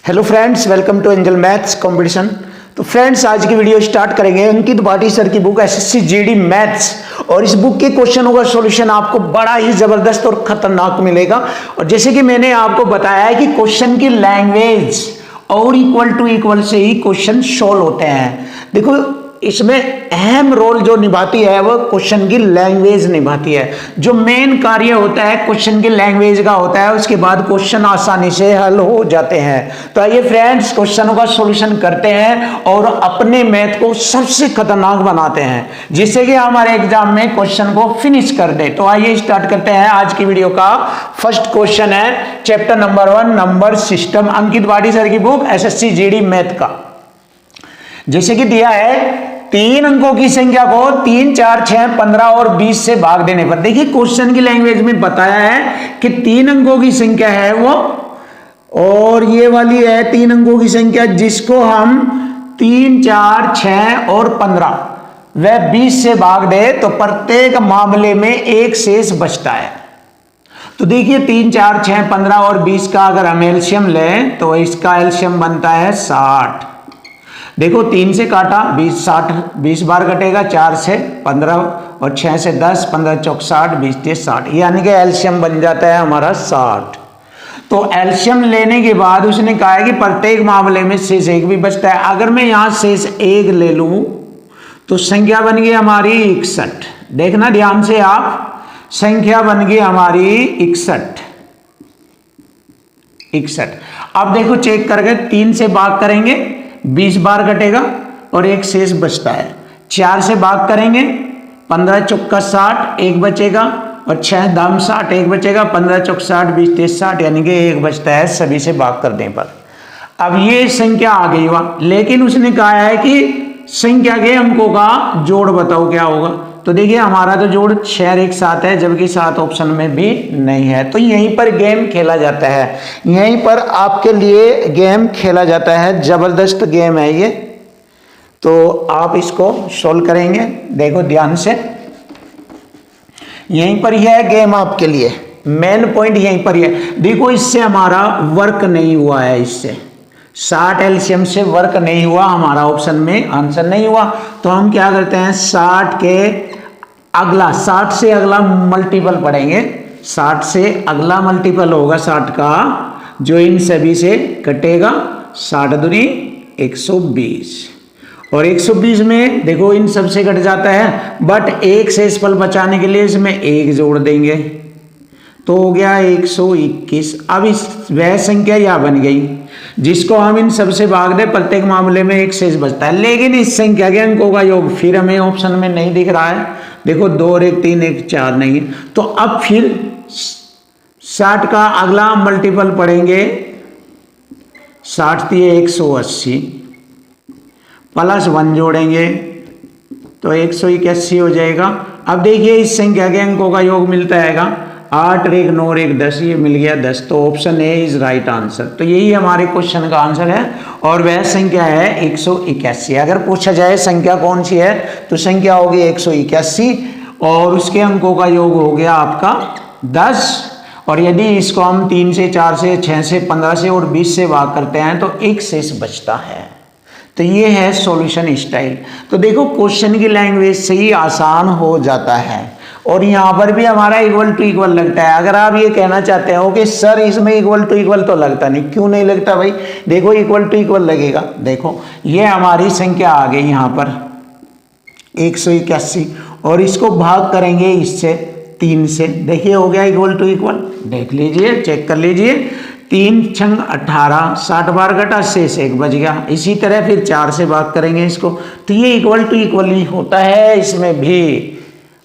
Hello friends, welcome to angel maths competition. तो friends, आज की वीडियो स्टार्ट करेंगे अंकित भाटी सर की बुक एसएससी जीडी मैथ्स। और इस बुक के क्वेश्चनों का सॉल्यूशन आपको बड़ा ही जबरदस्त और खतरनाक मिलेगा। और जैसे कि मैंने आपको बताया है कि क्वेश्चन की लैंग्वेज और इक्वल से ही क्वेश्चन सॉल्व होते हैं। देखो, इसमें अहम रोल जो निभाती है वो क्वेश्चन की लैंग्वेज निभाती है। जो मेन कार्य होता है क्वेश्चन की लैंग्वेज का होता है, उसके बाद क्वेश्चन आसानी से हल हो जाते हैं। तो आइए फ्रेंड्स, क्वेश्चनों का सॉल्यूशन करते हैं और अपने मैथ को सबसे खतरनाक बनाते हैं, जिससे कि हमारे एग्जाम में क्वेश्चन को फिनिश कर दे। तो आइए स्टार्ट करते हैं आज की वीडियो का। फर्स्ट क्वेश्चन है चैप्टर नंबर 1 नंबर सिस्टम, अंकित भाटी सर की बुक एसएससी जीडी मैथ का। जैसे कि दिया है 3 अंकों की संख्या को 3, 4, 6, 15 और 20 से भाग देने पर। देखिए, क्वेश्चन की लैंग्वेज में बताया है कि 3 अंकों की संख्या है वो, और ये वाली है 3 अंकों की संख्या जिसको हम 3, 4, 6 और 15 वह 20 से भाग दे तो प्रत्येक मामले में एक शेष बचता है। तो देखिए 3, 4, 6, 15 और 20 का अगर हम एलसीएम लें तो इसका एलसीएम बनता है 60। देखो 3 से काटा 20, 60 20 बार कटेगा, 4 से 15 और 6 से 10, 15 चौक 60, 20 से 60, यानी कि एलसीएम बन जाता है हमारा 60। तो एलसीएम लेने के बाद उसने कहा है कि प्रत्येक मामले में शेष एक भी बचता है। अगर मैं यहां शेष एक ले लूं तो संख्या बन गई हमारी 61। देखना ध्यान से आप, संख्या बन गई हमारी 61। अब देखो चेक करके 3 से भाग करेंगे 20 बार कटेगा और एक शेष बचता है। 4 से भाग करेंगे 15 चौका 60 एक बचेगा, और 6 दाम 60 एक बचेगा, 15 चौक 60 20 30 60, यानी कि एक बचता है सभी से भाग करने पर। अब ये संख्या आ गई हुआ, लेकिन उसने कहा है कि संख्या के अंकों का जोड़ बताओ क्या होगा। तो देखिए हमारा तो जोड़ 6 और 1 7 है, जबकि 7 ऑप्शन में भी नहीं है। तो यहीं पर गेम खेला जाता है, यहीं पर आपके लिए गेम खेला जाता है। जबरदस्त गेम है ये, तो आप इसको सॉल्व करेंगे। देखो ध्यान से, यहीं पर यह गेम आपके लिए मेन पॉइंट यहीं पर है। देखो इससे हमारा वर्क नहीं हुआ है, इससे 60 एलसीएम से वर्क नहीं हुआ, हमारा ऑप्शन में आंसर नहीं हुआ। तो हम क्या करते हैं, 60 से अगला मल्टीपल पढ़ेंगे। 60 से अगला मल्टीपल होगा 60 का, जो इन सभी से कटेगा। 60 दूनी 120, और 120 में देखो इन सब से कट जाता है, बट एक शेषफल बचाने के लिए इसमें एक जोड़ देंगे तो हो गया 121। अब इस वह संख्या यह बन गई जिसको हम इन सबसे भाग दे, प्रत्येक मामले में एक शेष बचता है। लेकिन इस संख्या के अंकों का योग फिर हमें ऑप्शन में नहीं दिख रहा है। देखो 2 और 1 3 1 4 नहीं है। तो अब फिर 60 का अगला मल्टीपल पढ़ेंगे। 60 दिए 180 प्लस 1 जोड़ेंगे तो 181 हो जाएगा। अब देखिए इस संख्या के अंकों का योग मिलता है 8 और 1 9 और 1 10, ये मिल गया 10। तो option A is right answer. तो यही हमारे क्वेश्चन का आंसर है, और वह संख्या है 181। अगर पूछा जाए संख्या कौन सी है तो संख्या होगी 181, और उसके अंकों का योग हो गया आपका 10। और यदि इसको हम 3 से 4 से 6 से 15 से और 20 से भाग करते हैं तो एक शेष बचता है। तो ये है सॉल्यूशन स्टाइल। तो देखो क्वेश्चन की लैंग्वेज से ही आसान हो जाता है, और यहाँ पर भी हमारा इक्वल टू इक्वल लगता है। अगर आप ये कहना चाहते हो कि सर इसमें इक्वल टू इक्वल तो लगता नहीं, क्यों नहीं लगता भाई? देखो इक्वल टू इक्वल लगेगा। देखो ये हमारी संख्या आ गई यहाँ पर 181, और इसको भाग करेंगे इससे 3 से। देखिए हो गया इक्वल टू इक्वल, देख लीजिए, चेक कर लीजिए। 3 छंग 18, 60 बार घटा शेष एक बच गया। इसी तरह फिर 4 से भाग करेंगे इसको, तो ये इक्वल टू इक्वल ही होता है। इसमें भी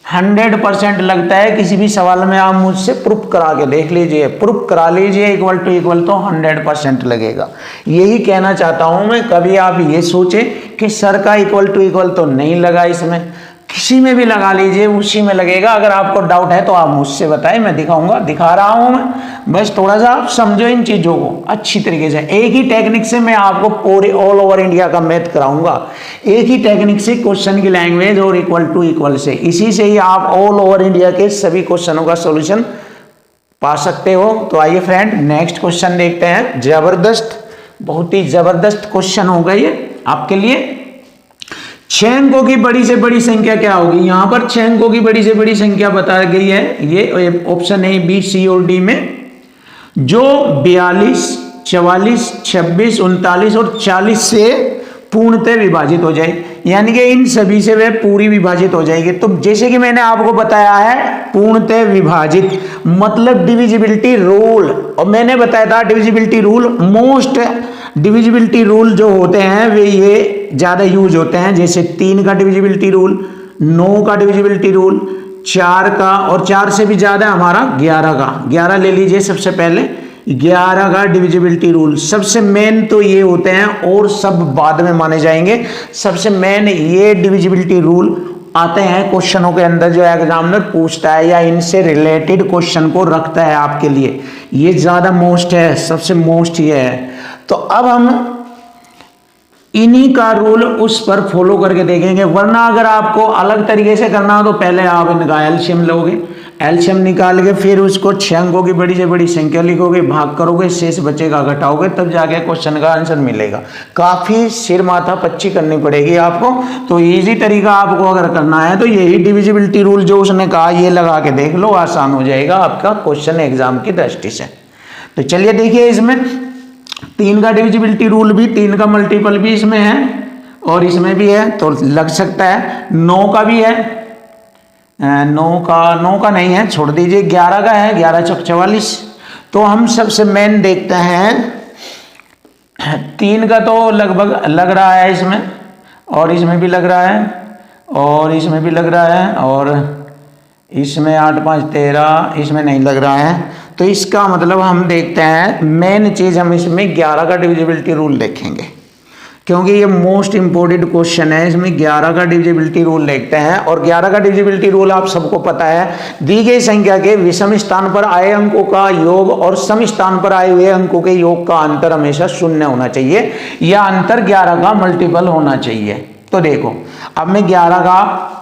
100% लगता है। किसी भी सवाल में आप मुझसे प्रूफ करा के देख लीजिए, प्रूफ करा लीजिए इक्वल टू इक्वल, तो 100% लगेगा। यही कहना चाहता हूं मैं। कभी आप ये सोचे कि सर का इक्वल टू इक्वल तो नहीं लगा, इसमें किसी में भी लगा लीजिए, उसी में लगेगा। अगर आपको डाउट है तो आप मुझसे बताएं, मैं दिखाऊंगा, दिखा रहा हूं मैं। बस थोड़ा सा आप समझो इन चीजों को अच्छी तरीके से। एक ही टेक्निक से मैं आपको पूरे ऑल ओवर इंडिया का मैथ कराऊंगा, एक ही टेक्निक से, क्वेश्चन की लैंग्वेज और इक्वल टू इक्वल से। इसी से ही आप ऑल ओवर इंडिया के सभी क्वेश्चनों का सोल्यूशन पा सकते हो। तो आइए फ्रेंड नेक्स्ट क्वेश्चन देखते हैं। जबरदस्त बहुत ही जबरदस्त क्वेश्चन होगा ये आपके लिए। 6 अंकों की बड़ी से बड़ी संख्या क्या होगी? यहां पर 6 अंकों की बड़ी से बड़ी संख्या बताई गई है, ये ऑप्शन ए, बी, सी और डी में, जो 42, 44, 26, 39 और 40 से पूर्णतः विभाजित हो जाए, यानी कि इन सभी से वह पूरी विभाजित हो जाएगी। तो जैसे कि मैंने आपको बताया है पूर्णतः विभाजित मतलब डिविजिबिलिटी रूल, और मैंने बताया था divisibility rule, most divisibility rule जो होते हैं वे ये ज्यादा यूज होते हैं, जैसे 3 का डिविजिबिलिटी रूल, 9 का डिविजिबिलिटी रूल, 4 का, और 4 से भी ज्यादा हमारा 11 का, 11 ले लीजिए सबसे पहले, 11 का डिविजिबिलिटी रूल। सबसे मेन तो ये होते हैं और सब बाद में माने जाएंगे। सबसे मेन ये डिविजिबिलिटी रूल आते हैं क्वेश्चनों के अंदर जो एग्जामिनर पूछता है या इनसे रिलेटेड क्वेश्चन को रखता है आपके लिए, ये ज्यादा मोस्ट है, सबसे मोस्ट ये है। तो अब हम इन्हीं का रूल उस पर फॉलो करके देखेंगे, वरना अगर आपको अलग तरीके से करना हो तो पहले आप इनका एलसीएम लोगे, एलसीएम निकाल के फिर उसको 6 अंकों की बड़ी से बड़ी संख्या लिखोगे, भाग करोगे, शेष बचेगा, घटाओगे, तब जाके क्वेश्चन का आंसर मिलेगा। काफी सिर माथा पच्ची करनी पड़ेगी आपको। तो इजी तरीका आपको अगर करना है तो यही डिविजिबिलिटी रूल जो उसने कहा ये लगा के देख लो, आसान हो जाएगा आपका क्वेश्चन एग्जाम की दृष्टि से। तो चलिए देखिए, इसमें 3 का डिविजिबिलिटी रूल भी, 3 का मल्टीपल भी इसमें है और इसमें भी है, तो लग सकता है। 9 का भी है, 9 का नहीं है, छोड़ दीजिए। 11 का है, 11 चौक 44। तो हम सबसे मेन देखते हैं 3 का तो लगभग लग रहा है इसमें, और इसमें भी लग रहा है, और इसमें भी लग रहा है, और इसमें 8 5 13, इसमें नहीं लग रहा है। तो इसका मतलब हम देखते हैं मेन चीज हम इसमें 11 का डिविजिबिलिटी रूल देखेंगे, क्योंकि ये मोस्ट इंपोर्टेंट क्वेश्चन है। इसमें 11 का डिविजिबिलिटी रूल देखते हैं, और 11 का डिविजिबिलिटी रूल आप सबको पता है, दी गई संख्या के विषम स्थान पर आए अंकों का योग और सम स्थान पर आए हुए अंकों के योग का अंतर हमेशा 0 होना चाहिए, या अंतर 11 का मल्टीपल होना चाहिए। तो देखो, अब मैं 11 का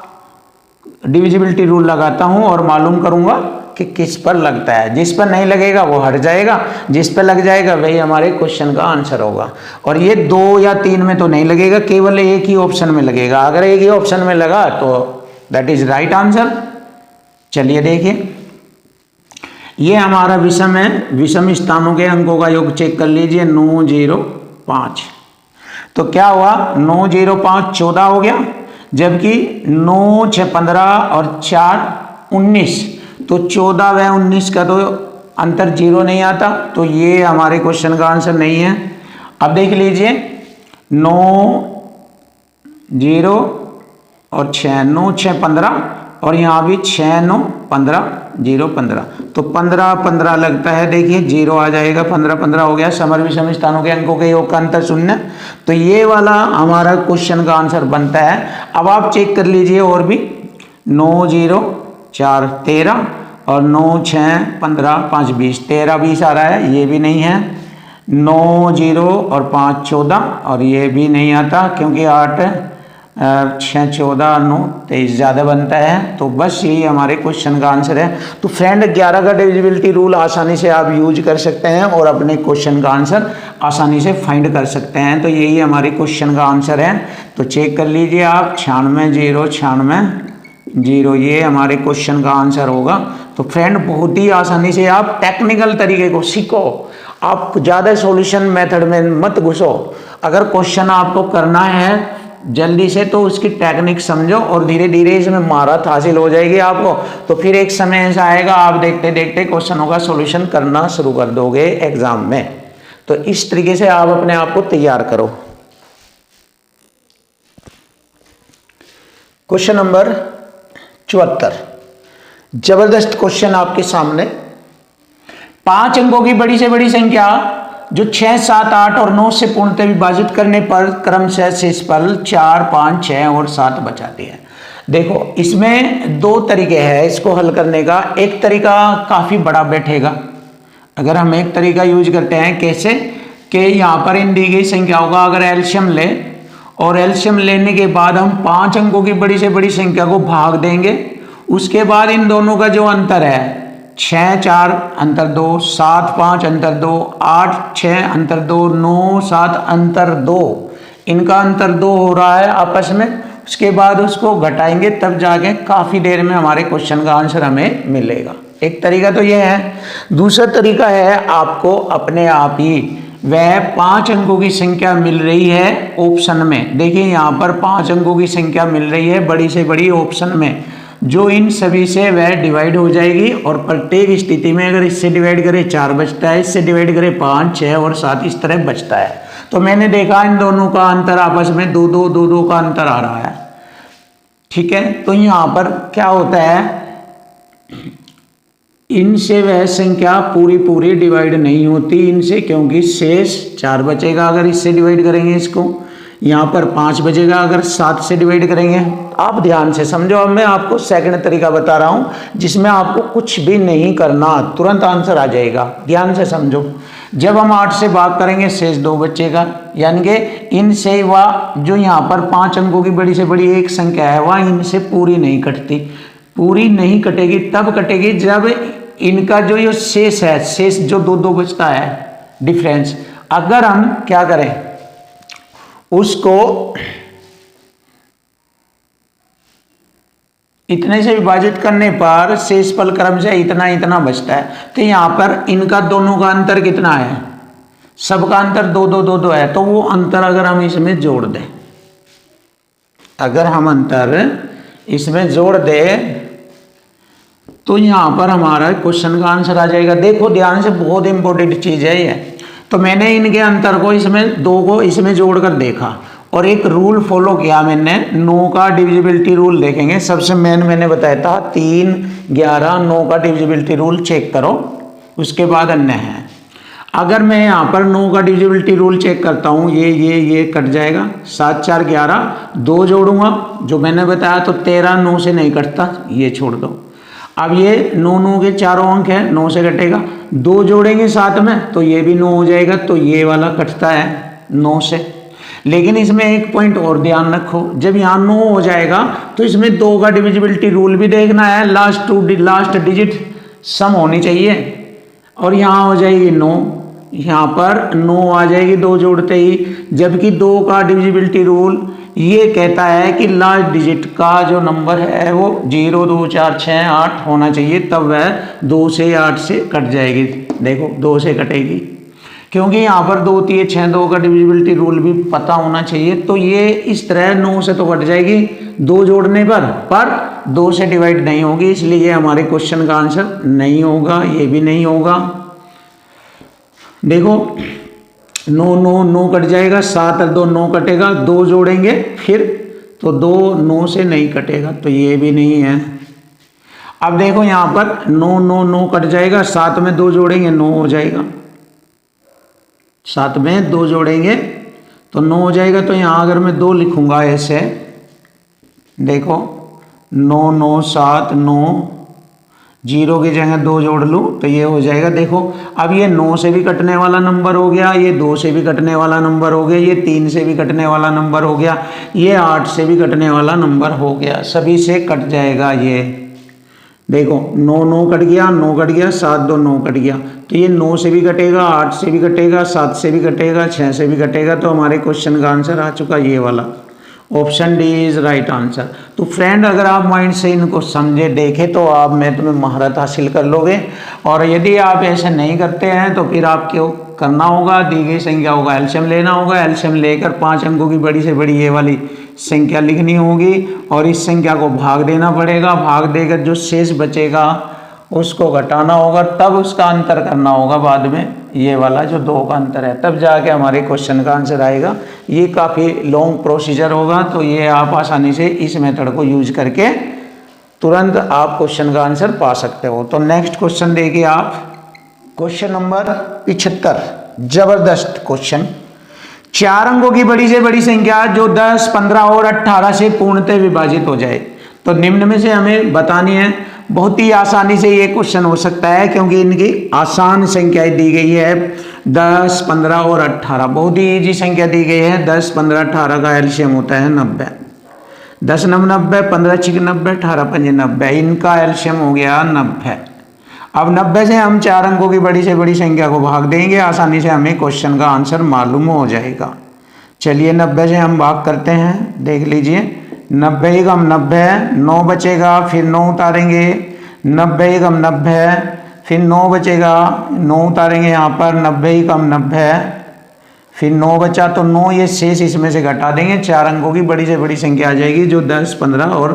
डिविजिबिलिटी रूल लगाता हूं और मालूम करूंगा कि किस पर लगता है। जिस पर नहीं लगेगा वो हट जाएगा, जिस पर लग जाएगा वही हमारे क्वेश्चन का आंसर होगा। और ये 2 या 3 में तो नहीं लगेगा, केवल एक ही ऑप्शन में लगेगा। अगर एक ही ऑप्शन में लगा तो दैट इज राइट आंसर। चलिए देखिए, ये हमारा विषम है, विषम स्थानों के अंकों का योग चेक कर लीजिए। 9 0 5, तो क्या हुआ, 9 0 5 14 हो गया, जबकि 9 6 15 और 4 19, तो 14 व 19 का तो अंतर 0 नहीं आता, तो ये हमारे क्वेश्चन का आंसर नहीं है। अब देख लीजिए, 9 0 और 6, 9 6 15, और यहाँ भी 6 9 15 0 15, तो 15 15 लगता है, देखिए 0 आ जाएगा, 15 15 हो गया। समर विषम स्थानों के अंकों के योग का अंतर 0, तो ये वाला हमारा क्वेश्चन का आंसर बनता है। अब आप चेक कर लीजिए और भी, 9 0 4 13, और 9 6 15 5 20, 13 20 आ रहा है, ये भी नहीं है। 9 0 और 5 14, और ये भी नहीं आता, क्योंकि 8 6 14 9 23 ज़्यादा बनता है। तो बस यही हमारे क्वेश्चन का आंसर है। तो फ्रेंड, 11 का डिविजिबिलिटी रूल आसानी से आप यूज कर सकते हैं और अपने क्वेश्चन का आंसर आसानी से फाइंड कर सकते हैं। तो यही हमारे क्वेश्चन का आंसर है। तो चेक कर लीजिए आप, 96 0 96 0, ये हमारे क्वेश्चन का आंसर होगा। तो फ्रेंड, बहुत ही आसानी से आप टेक्निकल तरीके को सीखो, आप ज़्यादा सॉल्यूशन मेथड में मत घुसो। अगर क्वेश्चन आपको करना है जल्दी से तो उसकी टेक्निक समझो, और धीरे धीरे इसमें महारत हासिल हो जाएगी आपको। तो फिर एक समय ऐसा आएगा, आप देखते देखते क्वेश्चनों का सॉल्यूशन करना शुरू कर दोगे एग्जाम में। तो इस तरीके से आप अपने आप को तैयार करो। क्वेश्चन नंबर 74, जबरदस्त क्वेश्चन आपके सामने। 5 अंकों की बड़ी से बड़ी संख्या जो 6 7 8 और 9 से पूर्णतः विभाजित करने पर क्रमशः शेषफल 4 5 6 और 7 बचाती है। देखो, इसमें 2 तरीके हैं इसको हल करने का। एक तरीका काफी बड़ा बैठेगा, अगर हम एक तरीका यूज करते हैं, कैसे कि यहाँ पर इन दी गई संख्याओं का अगर एलसीएम ले, और एलसीएम लेने के बाद हम 5 अंकों की बड़ी से बड़ी संख्या को भाग देंगे, उसके बाद इन दोनों का जो अंतर है 6 4 अंतर 2, 7 5 अंतर 2, 8 6 अंतर 2, 9 7 अंतर 2, इनका अंतर 2 हो रहा है आपस में। उसके बाद उसको घटाएंगे तब जाके काफ़ी देर में हमारे क्वेश्चन का आंसर हमें मिलेगा। एक तरीका तो ये है। दूसरा तरीका है, आपको अपने आप ही वह 5 अंकों की संख्या मिल रही है ऑप्शन में। देखिए यहाँ पर 5 अंकों की संख्या मिल रही है बड़ी से बड़ी ऑप्शन में, जो इन सभी से वह डिवाइड हो जाएगी और प्रत्येक स्थिति में अगर इससे डिवाइड करें 4 बचता है, इससे डिवाइड करें 5 6 और 7 इस तरह बचता है। तो मैंने देखा इन दोनों का अंतर आपस में 2 2 2 2 का अंतर आ रहा है। ठीक है, तो यहाँ पर क्या होता है, इनसे वह संख्या पूरी पूरी डिवाइड नहीं होती इनसे, क्योंकि शेष 4 बचेगा अगर इससे डिवाइड करेंगे इसको, यहाँ पर 5 बचेगा अगर 7 से डिवाइड करेंगे। आप ध्यान से समझो, अब मैं आपको सेकंड तरीका बता रहा हूँ जिसमें आपको कुछ भी नहीं करना, तुरंत आंसर आ जाएगा। ध्यान से समझो, जब हम 8 से भाग करेंगे शेष 2 बचेगा, यानी कि इनसे वह जो यहाँ पर 5 अंकों की बड़ी से बड़ी एक संख्या है वह इनसे पूरी नहीं कटती। पूरी नहीं कटेगी तब कटेगी जब इनका जो ये शेष है, शेष जो 2 2 बचता है डिफरेंस, अगर हम क्या करें उसको इतने से विभाजित करने पर शेषफल क्रम से इतना इतना बचता है। तो यहाँ पर इनका दोनों का अंतर कितना है, सबका अंतर 2 2 2 2 है। तो वो अंतर अगर हम इसमें जोड़ दें, अगर हम अंतर इसमें जोड़ दें तो यहाँ पर हमारा क्वेश्चन का आंसर आ जाएगा। देखो ध्यान से, बहुत इंपॉर्टेंट चीज़ है ये। तो मैंने इनके अंतर को इसमें 2 को इसमें जोड़कर देखा और एक रूल फॉलो किया मैंने, 9 का डिविजिबिलिटी रूल देखेंगे। सबसे मेन मैंने बताया था 3 11 9 का डिविजिबिलिटी रूल चेक करो, उसके बाद अन्य है। अगर मैं यहाँ पर 9 का डिविजिबिलिटी रूल चेक करता हूँ, ये कट जाएगा, 7 4 11, 2 जोड़ूंगा जो मैंने बताया तो 13, 9 से नहीं कटता, ये छोड़ दो। अब ये 9 9 के चारों अंक है, 9 से कटेगा, 2 जोड़ेंगे साथ में तो ये भी 9 हो जाएगा, तो ये वाला कटता है 9 से। लेकिन इसमें एक पॉइंट और ध्यान रखो, जब यहाँ 9 हो जाएगा तो इसमें 2 का डिविजिबिलिटी रूल भी देखना है, लास्ट डिजिट सम होनी चाहिए, और यहाँ हो जाएगी 9, यहाँ पर 9 आ जाएगी 2 जोड़ते ही। जबकि 2 का डिविजिबिलिटी रूल ये कहता है कि लास्ट डिजिट का जो नंबर है वो 0 2 4 6 8 होना चाहिए, तब वह 2 से 8 से कट जाएगी। देखो 2 से कटेगी, क्योंकि यहाँ पर 2 3 6 2 का डिविजिबिलिटी रूल भी पता होना चाहिए। तो ये इस तरह 9 से तो कट जाएगी 2 जोड़ने पर 2 से डिवाइड नहीं होगी, इसलिए हमारे क्वेश्चन का आंसर नहीं होगा, ये भी नहीं होगा। देखो 9 9 9 कट जाएगा, 7 और 2 9 कटेगा, 2 जोड़ेंगे फिर तो 2 9 से नहीं कटेगा, तो ये भी नहीं है। अब देखो यहाँ पर 9 9 9 कट जाएगा, 7 में 2 जोड़ेंगे 9 हो जाएगा, 7 में 2 जोड़ेंगे तो 9 हो जाएगा। तो यहाँ अगर मैं 2 लिखूंगा ऐसे, देखो 9 9 7 9, 0 की जगह 2 जोड़ लूँ तो ये हो जाएगा। देखो अब ये 9 से भी कटने वाला नंबर हो गया, ये 2 से भी कटने वाला नंबर हो गया, ये 3 से भी कटने वाला नंबर हो गया, ये 8 से भी कटने वाला नंबर हो गया, सभी से कट जाएगा ये। देखो 9 9 कट गया, 9 कट गया, 7 2 9 कट गया, तो ये 9 से भी कटेगा, 8 से भी कटेगा, 7 से भी कटेगा, 6 से भी कटेगा। तो हमारे क्वेश्चन का आंसर आ चुका ये वाला, option D is right answer. तो फ्रेंड अगर आप माइंड से इनको समझे देखें तो आप में तुम्हें महारत हासिल कर लोगे, और यदि आप ऐसे नहीं करते हैं तो फिर आपको करना होगा, दी गई संख्याओं का एलसीएम लेना होगा, एलसीएम लेकर 5 अंकों की बड़ी से बड़ी ये वाली संख्या लिखनी होगी और इस संख्या को भाग देना पड़ेगा, भाग देकर जो शेष बचेगा उसको घटाना होगा, तब उसका अंतर करना होगा बाद में, ये वाला जो 2 का अंतर है, तब जाके हमारे क्वेश्चन का आंसर आएगा। ये काफ़ी लॉन्ग प्रोसीजर होगा, तो ये आप आसानी से इस मेथड को यूज करके तुरंत आप क्वेश्चन का आंसर पा सकते हो। तो नेक्स्ट क्वेश्चन देखिए आप, क्वेश्चन नंबर 75, जबरदस्त क्वेश्चन। 4 अंकों की बड़ी से बड़ी संख्या जो 10 15 और 18 से पूर्णतः विभाजित हो जाए, तो निम्न में से हमें बतानी है। बहुत ही आसानी से ये क्वेश्चन हो सकता है क्योंकि इनकी आसान संख्याएं दी गई है, 10 15 और 18, बहुत ही इजी संख्या दी गई है। 10 15 18 का एलसीएम होता है 90, 10 9 90, 15 6 90, 18 5 90, इनका एलसीएम हो गया 90। अब 90 से हम 4 अंकों की बड़ी से बड़ी संख्या को भाग देंगे, आसानी से हमें क्वेश्चन का आंसर मालूम हो जाएगा। चलिए 90 से हम भाग करते हैं, देख लीजिए 90 कम 90 है, 9 बचेगा, फिर 9 उतारेंगे, 90 कम 90 है, फिर 9 बचेगा, 9 उतारेंगे यहाँ पर, 90 कम 90 है, फिर 9 बचा तो 9 ये शेष इसमें से घटा देंगे, 4 अंकों की बड़ी से बड़ी संख्या आ जाएगी जो 10, 15 और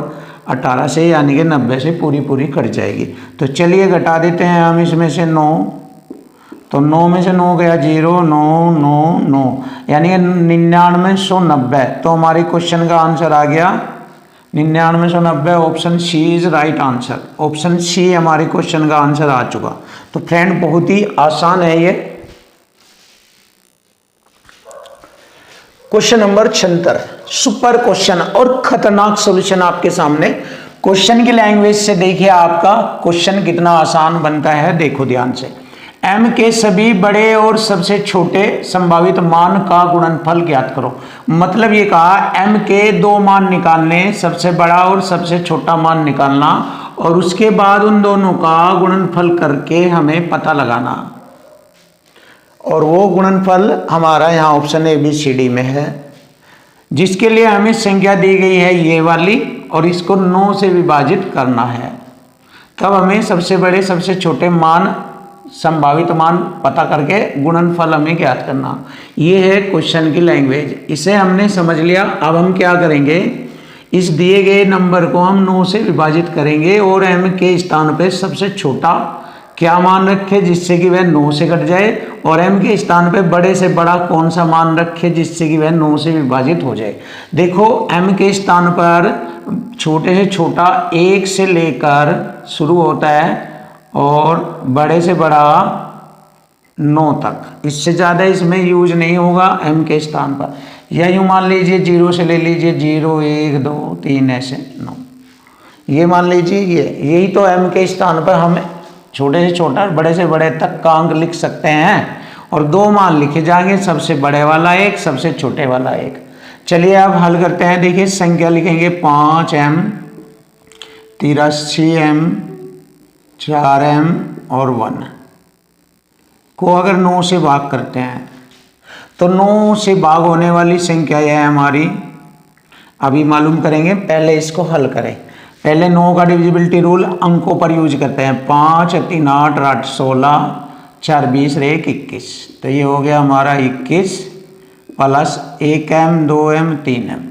18 से यानी कि 90 से पूरी कट जाएगी। तो चलिए घटा देते हैं हम इसमें से 9, तो 9 में से 9 गया 0, 9, 9, 9 यानी कि 9990। तो हमारे क्वेश्चन का आंसर आ गया 9990। Option C is right answer. Option C हमारे क्वेश्चन का आंसर आ चुका। तो फ्रेंड बहुत ही आसान है ये। क्वेश्चन नंबर 76 सुपर क्वेश्चन और खतरनाक सॉल्यूशन आपके सामने। क्वेश्चन की लैंग्वेज से देखिए आपका क्वेश्चन कितना आसान बनता है, देखो ध्यान से। m के सभी बड़े और सबसे छोटे संभावित मान का गुणनफल ज्ञात करो। मतलब ये कहा m के 2 मान निकालने, सबसे बड़ा और सबसे छोटा मान निकालना और उसके बाद उन दोनों का गुणनफल करके हमें पता लगाना। और वो गुणनफल हमारा यहाँ ऑप्शन ABCD में है, जिसके लिए हमें संख्या दी गई है ये वाली और इसको 9 से विभाजित करना है। तब हमें सबसे बड़े सबसे छोटे मान संभावित मान पता करके गुणनफल हमें ज्ञात करना। ये है क्वेश्चन की लैंग्वेज। इसे हमने समझ लिया। अब हम क्या करेंगे, इस दिए गए नंबर को हम 9 से विभाजित करेंगे और m के स्थान पे सबसे छोटा क्या मान रखे जिससे कि वह 9 से कट जाए और m के स्थान पे बड़े से बड़ा कौन सा मान रखे जिससे कि वह 9 से विभाजित हो जाए। देखो m के स्थान पर छोटे से छोटा 1 से लेकर शुरू होता है और बड़े से बड़ा 9 तक। इससे ज़्यादा इसमें यूज नहीं होगा m के स्थान पर। या यूँ मान लीजिए 0 से ले लीजिए 0, 1, 2, 3 ऐसे 9। ये मान लीजिए यही तो m के स्थान पर हम छोटे से छोटा बड़े से बड़े तक का अंक लिख सकते हैं और 2 मान लिखे जाएंगे, सबसे बड़े वाला 1, सबसे छोटे वाला 1। चलिए अब हल करते हैं। देखिए संख्या लिखेंगे 5m, 83m, 4m और 1 को अगर 9 से भाग करते हैं तो 9 से भाग होने वाली संख्या है हमारी, अभी मालूम करेंगे। पहले इसको हल करें। पहले 9 का डिविजिबिलिटी रूल अंकों पर यूज करते हैं। 5, 3, 8, 8, 16, 4, 20, 1, 21। तो ये हो गया हमारा 21 plus 1m, 2m, 3m।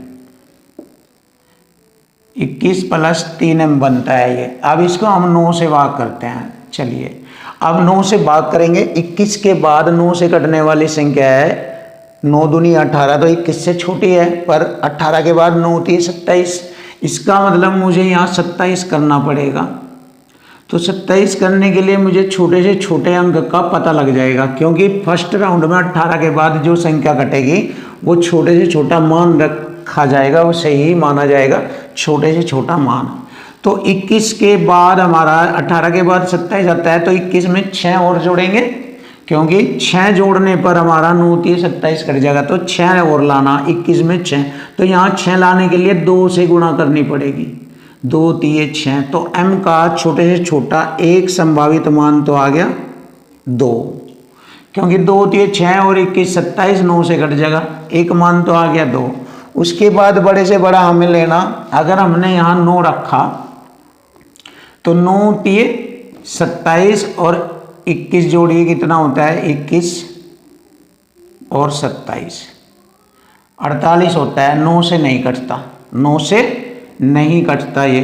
21 plus 3m बनता है ये। अब इसको हम 9 से भाग करते हैं। चलिए अब 9 से भाग करेंगे। 21 के बाद 9 से कटने वाली संख्या है 9 दूनी 18, तो 21 से छोटी है, पर 18 के बाद 9 होती है 27। इसका मतलब मुझे यहाँ 27 करना पड़ेगा। तो 27 करने के लिए मुझे छोटे से छोटे अंक का पता लग जाएगा, क्योंकि फर्स्ट राउंड में 18 के बाद जो संख्या कटेगी वो छोटे से छोटा मान रखा जाएगा, वो सही माना जाएगा छोटे से छोटा मान। तो 21 के बाद हमारा 18 के बाद 27 आता है, तो 21 में 6 और जोड़ेंगे, क्योंकि 6 जोड़ने पर हमारा 9 3 27 कट जाएगा। तो 6 और लाना 21 में 6, तो यहाँ 6 लाने के लिए 2 से गुणा करनी पड़ेगी। 2 3 6। तो m का छोटे से छोटा एक संभावित मान तो आ गया 2, क्योंकि 2 3 6 और 21 27, 9 से कट जाएगा, एक मान तो आ गया 2। उसके बाद बड़े से बड़ा हमें लेना। अगर हमने यहाँ 9 रखा तो 9 3 27 और 21 जोड़िए कितना होता है, 21 और 27 48 होता है। 9 से नहीं कटता, 9 से नहीं कटता ये।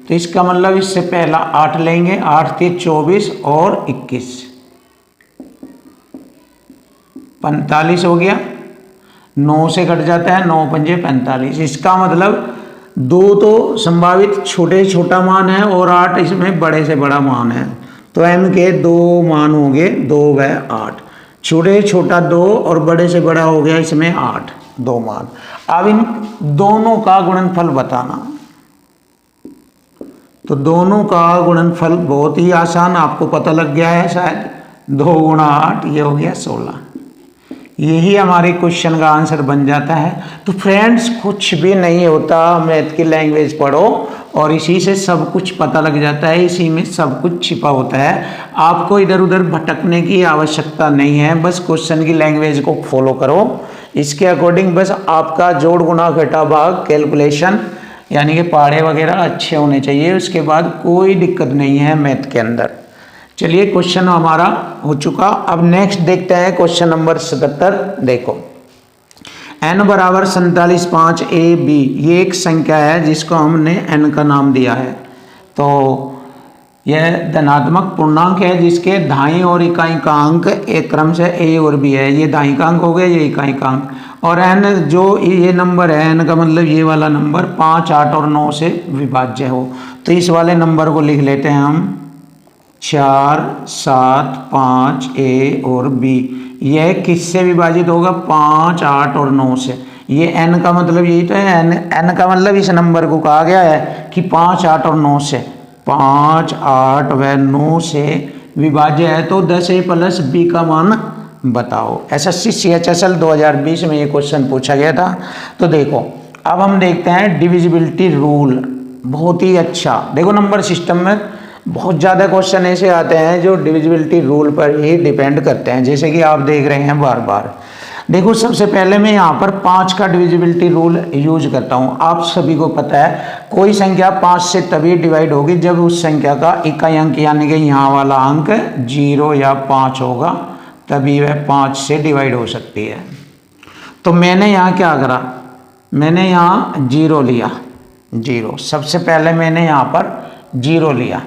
तो इसका मतलब इससे पहला 8 लेंगे, 8 3 24 और 21 45 हो गया। 9 से कट जाता है, 9 पंजे 45। इसका मतलब 2 तो संभावित छोटे से छोटा मान है और 8 इसमें बड़े से बड़ा मान है। तो m के 2 मान हो गए 2 व 8, छोटे से छोटा 2 और बड़े से बड़ा हो गया इसमें 8, 2 मान। अब इन दोनों का गुणनफल बताना। तो दोनों का गुणनफल बहुत ही आसान, आपको पता लग गया है शायद। 2 गुणा 8 ये हो गया 16। यही हमारे क्वेश्चन का आंसर बन जाता है। तो फ्रेंड्स कुछ भी नहीं होता, मैथ की लैंग्वेज पढ़ो, और इसी से सब कुछ पता लग जाता है, इसी में सब कुछ छिपा होता है। आपको इधर उधर भटकने की आवश्यकता नहीं है, बस क्वेश्चन की लैंग्वेज को फॉलो करो, इसके अकॉर्डिंग बस आपका जोड़ गुणा घटा भाग कैलकुलेशन यानी कि पहाड़े वगैरह अच्छे होने चाहिए, उसके बाद कोई दिक्कत नहीं है मैथ के अंदर। चलिए क्वेश्चन हमारा हो चुका। अब नेक्स्ट देखते हैं क्वेश्चन नंबर 77। देखो n बराबर 47.5 AB, ये एक संख्या है जिसको हमने n का नाम दिया है। तो यह धनात्मक पूर्णांक है जिसके दाईं और इकाई का अंक एक क्रम से a और b है। ये दाईं का अंक हो गया, ये इकाई का अंक, और n जो ये नंबर है, n का मतलब ये वाला नंबर 5, 8 और 9 से विभाज्य हो। तो इस वाले नंबर को लिख लेते हैं हम 4, 7, 5 a और b। यह किससे विभाजित होगा? 5, 8 और 9 से। ये n का मतलब यही तो है, n का मतलब इस नंबर को कहा गया है कि 5, 8 और 9 से, 5, 8 व 9 से विभाज्य है। तो 10a प्लस b का मान बताओ। SSC CHSL 2020 में ये क्वेश्चन पूछा गया था। तो देखो अब हम देखते हैं डिविजिबिलिटी रूल, बहुत ही अच्छा। देखो नंबर सिस्टम में बहुत ज़्यादा क्वेश्चन ऐसे आते हैं जो डिविजिबिलिटी रूल पर ही डिपेंड करते हैं, जैसे कि आप देख रहे हैं बार बार। देखो सबसे पहले मैं यहाँ पर 5 का डिविजिबिलिटी रूल यूज करता हूँ। आप सभी को पता है कोई संख्या 5 से तभी डिवाइड होगी जब उस संख्या का इकाई अंक यानी कि यहाँ वाला अंक 0 या 5 होगा, तभी वह 5 से डिवाइड हो सकती है। तो मैंने यहाँ क्या करा, मैंने यहाँ 0 लिया, 0 सबसे पहले मैंने यहाँ पर 0 लिया।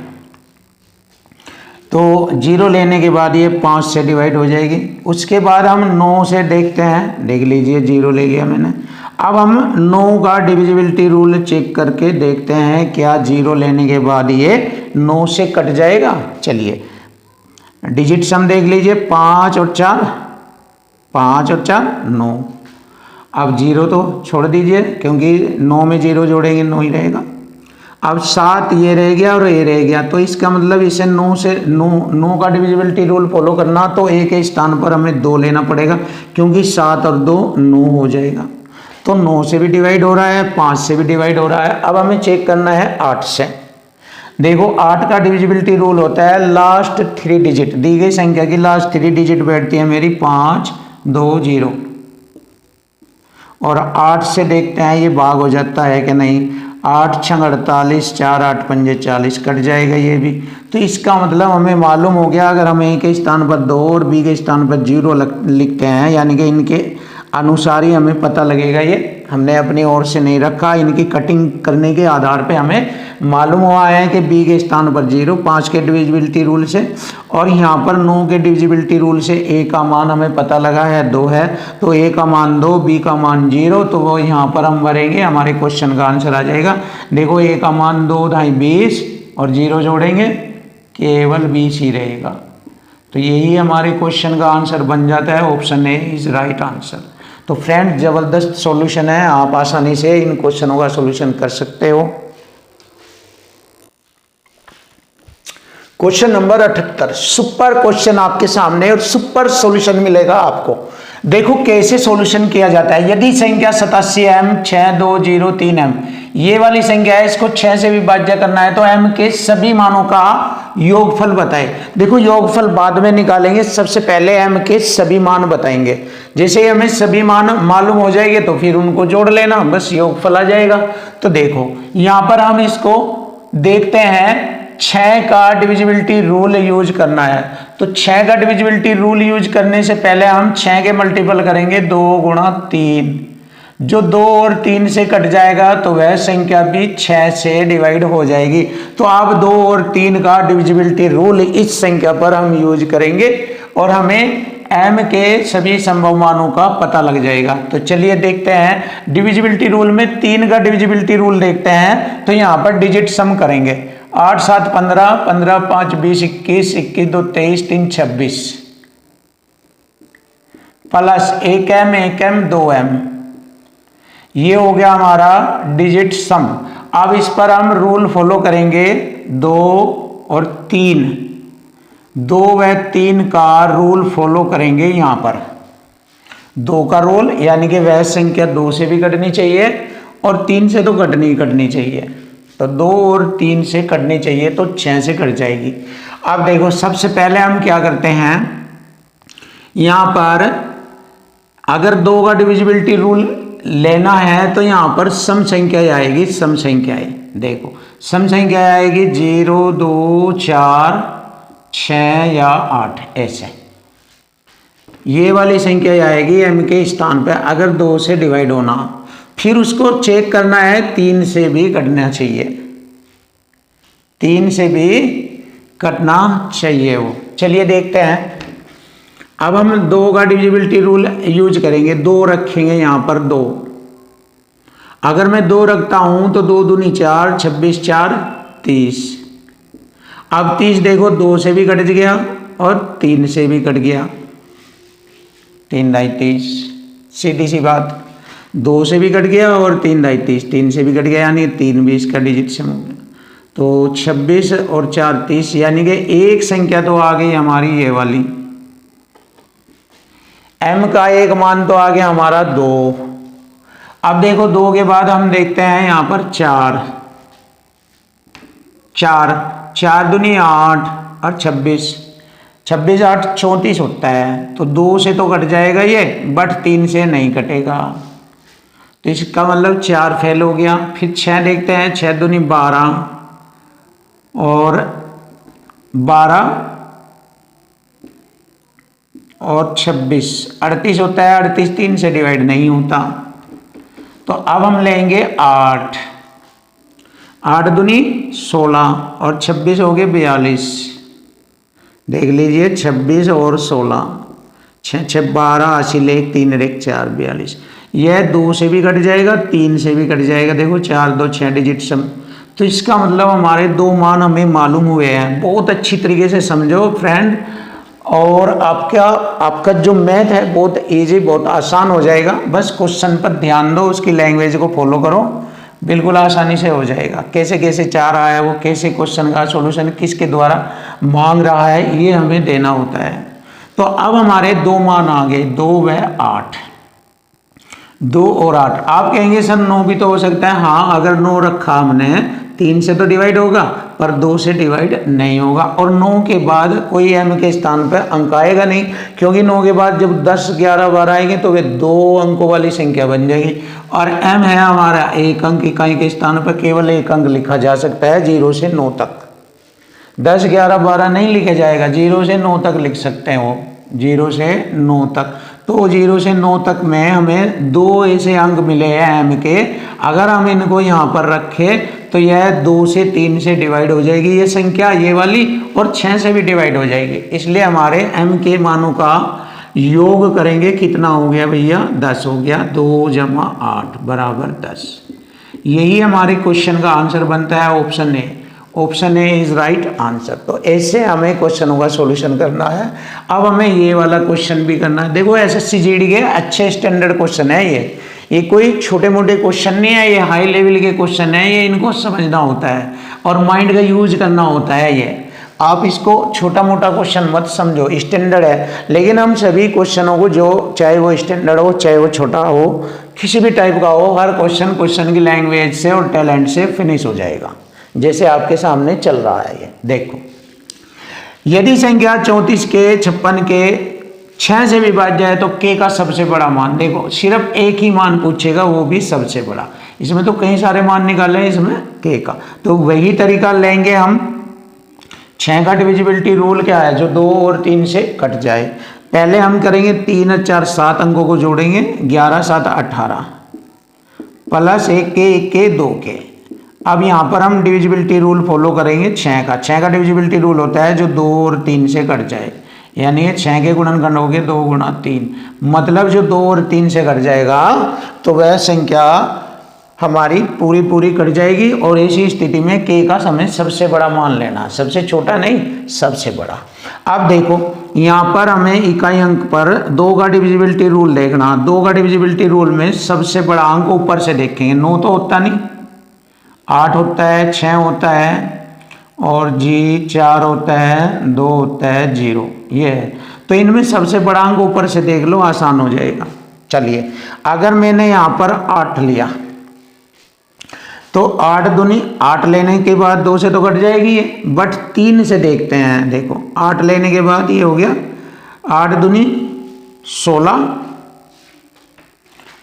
तो 0 लेने के बाद ये 5 से डिवाइड हो जाएगी। उसके बाद हम 9 से देखते हैं, देख लीजिए 0 ले लिया मैंने। अब हम 9 का डिविजिबिलिटी रूल चेक करके देखते हैं क्या 0 लेने के बाद ये 9 से कट जाएगा। चलिए डिजिट सम देख लीजिए, 5 और 4, 5 और 4 9। अब 0 तो छोड़ दीजिए क्योंकि 9 में 0 जोड़ेंगे 9 ही रहेगा। अब 7 ये रह गया और ये रह गया, तो इसका मतलब इसे 9 से 9 का डिविजिबिलिटी रूल फॉलो करना, तो एक के स्थान पर हमें 2 लेना पड़ेगा क्योंकि 7 और 2 9 हो जाएगा। तो 9 से भी डिवाइड हो रहा है, 5 से भी डिवाइड हो रहा है। अब हमें चेक करना है 8 से। देखो 8 का डिविजिबिलिटी रूल होता है लास्ट 3 डिजिट, दी गई संख्या की लास्ट 3 डिजिट बैठती है मेरी 5, 2, 0, और 8 से देखते हैं ये भाग हो जाता है कि नहीं। 8 6 48, 4 8 5 40, कट जाएगा ये भी। तो इसका मतलब हमें मालूम हो गया, अगर हम ए के स्थान पर 2 और बी के स्थान पर 0 लिखते हैं, यानी कि इनके अनुसार ही हमें पता लगेगा। ये हमने अपनी ओर से नहीं रखा, इनकी कटिंग करने के आधार पे हमें मालूम हुआ है कि बी के स्थान पर 0 5 के डिविजिबिलिटी रूल से, और यहाँ पर 9 के डिविजिबिलिटी रूल से ए का मान हमें पता लगा है 2 है। तो ए का मान 2, बी का मान 0, तो वो यहाँ पर हम भरेंगे, हमारे क्वेश्चन का आंसर आ जाएगा। देखो ए का मान 2 ढाई 20 और 0 जोड़ेंगे केवल 20 ही रहेगा। तो यही हमारे क्वेश्चन का आंसर बन जाता है, option A is right answer. तो फ्रेंड ज़बरदस्त सॉल्यूशन है, आप आसानी से इन क्वेश्चनों का सॉल्यूशन कर सकते हो। क्वेश्चन नंबर 78 सुपर क्वेश्चन आपके सामने और सुपर सॉल्यूशन मिलेगा आपको। देखो कैसे सॉल्यूशन किया जाता है। यदि संख्या 87m 6203m, ये वाली संख्या है, इसको 6 से विभाज्य करना है, तो m के सभी मानों का योगफल बताएं। देखो योगफल बाद में निकालेंगे, सबसे पहले m के सभी मान बताएंगे। जैसे ही हमें सभी मान मालूम हो जाएंगे तो फिर उनको जोड़ लेना, बस योगफल आ जाएगा। तो देखो यहां पर हम इसको देखते हैं, 6 का डिविजिबिलिटी रूल यूज करना है। तो 6 का डिविजिबिलिटी रूल यूज करने से पहले हम 6 के मल्टीपल करेंगे 2 गुणा 3, जो 2 और 3 से कट जाएगा तो वह संख्या भी 6 से डिवाइड हो जाएगी। तो अब 2 और 3 का डिविजिबिलिटी रूल इस संख्या पर हम यूज करेंगे और हमें m के सभी संभव मानों का पता लग जाएगा। तो चलिए देखते हैं डिविजिबिलिटी रूल में 3 का डिविजिबिलिटी रूल देखते हैं। तो यहाँ पर डिजिट सम करेंगे, 8 7 15, 15 5 20 21, 21 2 23, 3 26, प्लस 1m 1m 2m, ये हो गया हमारा डिजिट सम। अब इस पर हम रूल फॉलो करेंगे, 2 और 3, 2 व 3 का रूल फॉलो करेंगे। यहां पर 2 का रूल यानी कि वह संख्या 2 से भी कटनी चाहिए और 3 से तो कटनी चाहिए। तो 2 और 3 से कटनी चाहिए, तो 6 से कट जाएगी। अब देखो सबसे पहले हम क्या करते हैं, यहाँ पर अगर 2 का डिविजिबिलिटी रूल लेना है तो यहाँ पर सम संख्या आएगी, सम संख्याएं देखो सम संख्या आएगी 0, 2, 4, 6 या 8 ऐसे ये वाली संख्या आएगी m के स्थान पे अगर 2 से डिवाइड होना। फिर उसको चेक करना है 3 से भी कटना चाहिए, 3 से भी कटना चाहिए वो। चलिए देखते हैं। अब हम 2 का डिविजिबिलिटी रूल यूज करेंगे, 2 रखेंगे यहाँ पर 2। अगर मैं 2 रखता हूँ तो 2 दूनी 4, 26 4 30। अब 30 देखो 2 से भी कट गया और 3 से भी कट गया, 3 दाई 30, सीधी सी बात। 2 से भी कट गया और 3 दाई 30, 3 से भी कट गया, यानी 3 भी इसका डिजिट सम हो गया। तो 26 और 4 30, यानी कि एक संख्या तो आ गई हमारी ये वाली, m का एक मान तो आ गया हमारा 2। अब देखो 2 के बाद हम देखते हैं यहाँ पर 4, 4 दूनी 8 और 26, 26 8 34 होता है, तो 2 से तो कट जाएगा ये, बट 3 से नहीं कटेगा, तो इसका मतलब 4 फेल हो गया। फिर 6 देखते हैं, 6 दूनी 12 और 12 और 26 38 होता है, 38 3 से डिवाइड नहीं होता। तो अब हम लेंगे 8, 8 दूनी 16 और 26 हो गए 42। देख लीजिए 26 और 16, 6 6 12 80 ले 3 रेख 4 42। यह 2 से भी कट जाएगा, 3 से भी कट जाएगा। देखो 4 2 6 डिजिट सम। तो इसका मतलब हमारे 2 मान हमें मालूम हुए हैं। बहुत अच्छी तरीके से समझो फ्रेंड, और आपका जो मैथ है बहुत इजी, बहुत आसान हो जाएगा। बस क्वेश्चन पर ध्यान दो, उसकी लैंग्वेज को फॉलो करो, बिल्कुल आसानी से हो जाएगा। कैसे कैसे चाह रहा है वो, कैसे क्वेश्चन का सॉल्यूशन किसके द्वारा मांग रहा है, ये हमें देना होता है। तो अब हमारे 2 मान आ गए, 2 व 8, 2 और 8। आप कहेंगे सर 9 भी तो हो सकता है। हाँ, अगर 9 रखा हमने 3 से तो डिवाइड होगा, पर 2 से डिवाइड नहीं होगा। और 9 के बाद कोई m के स्थान पर अंक आएगा नहीं, क्योंकि 9 के बाद जब 10 11 12 आएंगे तो वे 2 अंकों वाली संख्या बन जाएगी। और m है हमारा 1 अंक, इकाई के स्थान पर केवल 1 अंक लिखा जा सकता है 0 से 9 तक। 10 11 12 नहीं लिखा जाएगा, 0 से 9 तक लिख सकते हैं वो, 0 से 9 तक। तो 0 से 9 तक में हमें 2 ऐसे अंक मिले हैं m के। अगर हम इनको यहाँ पर रखें तो यह 2 से 3 से डिवाइड हो जाएगी ये संख्या, ये वाली, और 6 से भी डिवाइड हो जाएगी। इसलिए हमारे m के मानों का योग करेंगे, कितना हो गया भैया, 10 हो गया। 2 + 8 बराबर 10। यही हमारे क्वेश्चन का आंसर बनता है, option A. Option A is right answer. तो ऐसे हमें क्वेश्चनों का सॉल्यूशन करना है। अब हमें ये वाला क्वेश्चन भी करना है। देखो एसएससी जीडी के अच्छे स्टैंडर्ड क्वेश्चन है ये कोई छोटे मोटे क्वेश्चन नहीं है, ये हाई लेवल के क्वेश्चन है। ये इनको समझना होता है और माइंड का यूज करना होता है। ये आप इसको छोटा मोटा क्वेश्चन मत समझो, स्टैंडर्ड है। लेकिन हम सभी क्वेश्चनों को, जो चाहे वो स्टैंडर्ड हो चाहे वो छोटा हो, किसी भी टाइप का हो, हर क्वेश्चन की लैंग्वेज से और टैलेंट से फिनिश हो जाएगा, जैसे आपके सामने चल रहा है ये। देखो, यदि संख्या 34 के 56 के 6 से विभाज्य जाए तो k का सबसे बड़ा मान। देखो सिर्फ एक ही मान पूछेगा, वो भी सबसे बड़ा। इसमें तो कई सारे मान निकाले हैं इसमें k का, तो वही तरीका लेंगे हम। 6 का डिविजिबिलिटी रूल क्या है, जो 2 और 3 से कट जाए। पहले हम करेंगे 3 और 4 7 अंकों को जोड़ेंगे, 11 7 18 प्लस 1 के 2 के। अब यहाँ पर हम डिविजिबिलिटी रूल फॉलो करेंगे 6 का डिविजिबिलिटी रूल होता है जो 2 और 3 से कट जाए, यानी 6 के गुणनखंड हो गए 2 गुणा 3, मतलब जो 2 और 3 से कट जाएगा तो वह संख्या हमारी पूरी कट जाएगी। और ऐसी स्थिति में k का हमें सबसे बड़ा मान लेना, सबसे छोटा नहीं, सबसे बड़ा। अब देखो यहाँ पर हमें इकाई अंक पर 2 का डिविजिबिलिटी रूल देखना। 2 का डिविजिबिलिटी रूल में सबसे बड़ा अंक ऊपर से देखेंगे, 9 तो होता नहीं, 8 होता है, 6 होता है और जी 4 होता है, 2 होता है, 0 ये है। तो इनमें सबसे बड़ा अंक ऊपर से देख लो, आसान हो जाएगा। चलिए, अगर मैंने यहाँ पर 8 लिया तो 8 दूनी 8 लेने के बाद 2 से तो कट जाएगी ये, बट 3 से देखते हैं। देखो 8 लेने के बाद ये हो गया 8 दूनी 16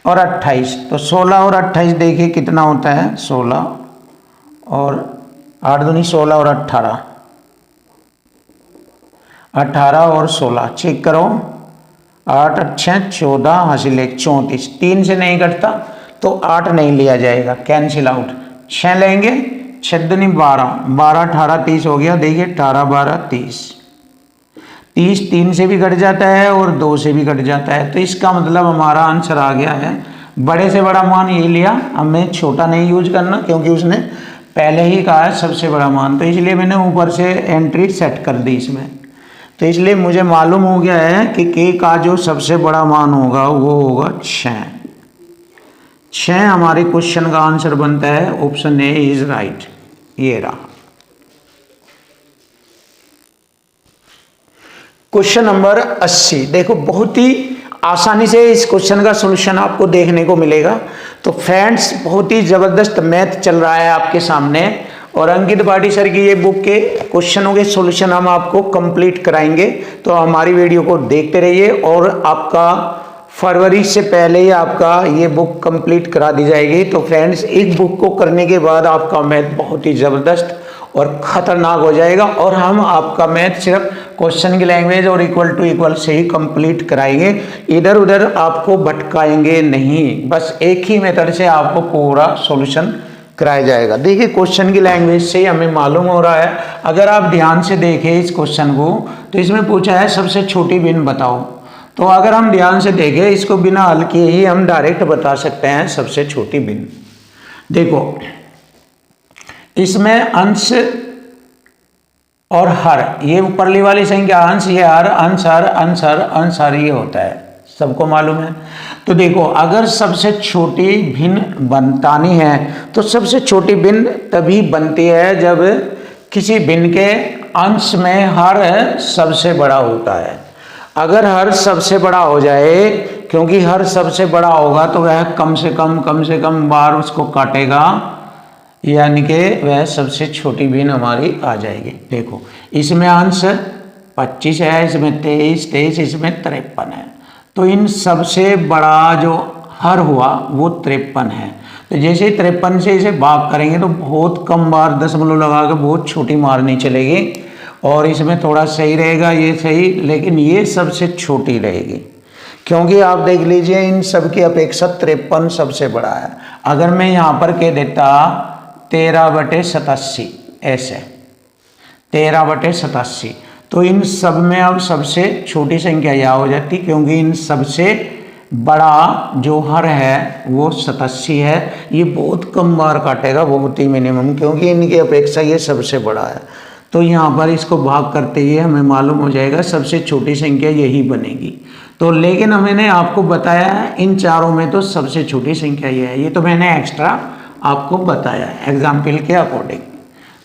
और 28। तो 16 और 28 देखिए कितना होता है, 16 और 8 दूनी 16 और 18, 18 और 16 चेक करो, 8 अच्छे 14 हासिल 1 34। 3 से नहीं कटता तो 8 नहीं लिया जाएगा, कैंसिल आउट। 6 लेंगे, 6 दूनी 12, 12 18 30 हो गया। देखिए 18 12 30, 30 3 से भी कट जाता है और 2 से भी कट जाता है। तो इसका मतलब हमारा आंसर आ गया है, बड़े से बड़ा मान ये लिया, हमें छोटा नहीं यूज करना क्योंकि उसने पहले ही कहा है सबसे बड़ा मान, तो इसलिए मैंने ऊपर से एंट्री सेट कर दी इसमें। तो इसलिए मुझे मालूम हो गया है कि के का जो सबसे बड़ा मान होगा वो होगा 6। 6 हमारे क्वेश्चन का आंसर बनता है, ऑप्शन ए इज राइट। ये रहा क्वेश्चन नंबर 80। देखो बहुत ही आसानी से इस क्वेश्चन का सॉल्यूशन आपको देखने को मिलेगा। तो फ्रेंड्स बहुत ही जबरदस्त मैथ चल रहा है आपके सामने और अंकित भाटी सर की ये बुक के क्वेश्चनों के सॉल्यूशन हम आपको कंप्लीट कराएंगे। तो हमारी वीडियो को देखते रहिए और आपका फरवरी से पहले ही आपका ये बुक कंप्लीट करा दी जाएगी। तो फ्रेंड्स एक बुक को करने के बाद आपका मैथ बहुत ही ज़बरदस्त और ख़तरनाक हो जाएगा और हम आपका मैथ सिर्फ क्वेश्चन की लैंग्वेज और इक्वल टू इक्वल से ही कंप्लीट कराएंगे, इधर उधर आपको भटकाएंगे नहीं, बस एक ही मेथड से आपको पूरा सॉल्यूशन कराया जाएगा। देखिए क्वेश्चन की लैंग्वेज से ही हमें मालूम हो रहा है, अगर आप ध्यान से देखें इस क्वेश्चन को तो इसमें पूछा है सबसे छोटी भिन्न बताओ। तो अगर हम ध्यान से देखें इसको बिना हल किए ही हम डायरेक्ट बता सकते हैं सबसे छोटी भिन्न। देखो इसमें अंश और हर, ये ऊपरली वाली संख्या अंश, ये हर, अंश हर, अंश हर, अंश हर, ये होता है, सबको मालूम है। तो देखो अगर सबसे छोटी भिन्न बनतानी है तो सबसे छोटी भिन्न तभी बनती है जब किसी भिन्न के अंश में हर सबसे बड़ा होता है। अगर हर सबसे बड़ा हो जाए, क्योंकि हर सबसे बड़ा होगा तो वह कम से कम बार उसको काटेगा, यानी कि वह सबसे छोटी भिन्न हमारी आ जाएगी। देखो इसमें अंश 25 है, इसमें 23, इसमें 53 है। तो इन सबसे बड़ा जो हर हुआ वो 53 है। तो जैसे 53 से इसे भाग करेंगे तो बहुत कम बार दशमलव लगा के बहुत छोटी मारनी चलेगी और इसमें थोड़ा सही रहेगा, ये सही, लेकिन ये सबसे छोटी रहेगी क्योंकि आप देख लीजिए इन सब की अपेक्षा 53 सबसे बड़ा है। अगर मैं यहाँ पर कह देता 13/87, ऐसे 13/87, तो इन सब में अब सबसे छोटी संख्या यह हो जाती क्योंकि इन सबसे बड़ा जो हर है वो 87 है। ये बहुत कम बार काटेगा, बहुत ही मिनिमम, क्योंकि इनकी अपेक्षा ये सबसे बड़ा है। तो यहाँ पर इसको भाग करते ही हमें मालूम हो जाएगा सबसे छोटी संख्या यही बनेगी। तो लेकिन मैंने आपको बताया है इन चारों में तो सबसे छोटी संख्या ये है, ये तो मैंने एक्स्ट्रा आपको बताया है एग्जाम्पल के अकॉर्डिंग।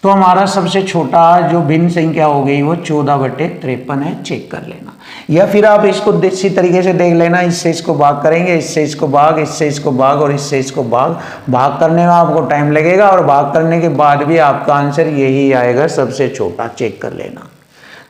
तो हमारा सबसे छोटा जो भिन्न संख्या हो गई वो 14/53 है, चेक कर लेना। या फिर आप इसको इसी तरीके से देख लेना, इससे इसको भाग करेंगे, इससे इसको भाग, इससे इसको भाग और इससे इसको भाग करने में आपको टाइम लगेगा और भाग करने के बाद भी आपका आंसर यही आएगा सबसे छोटा, चेक कर लेना।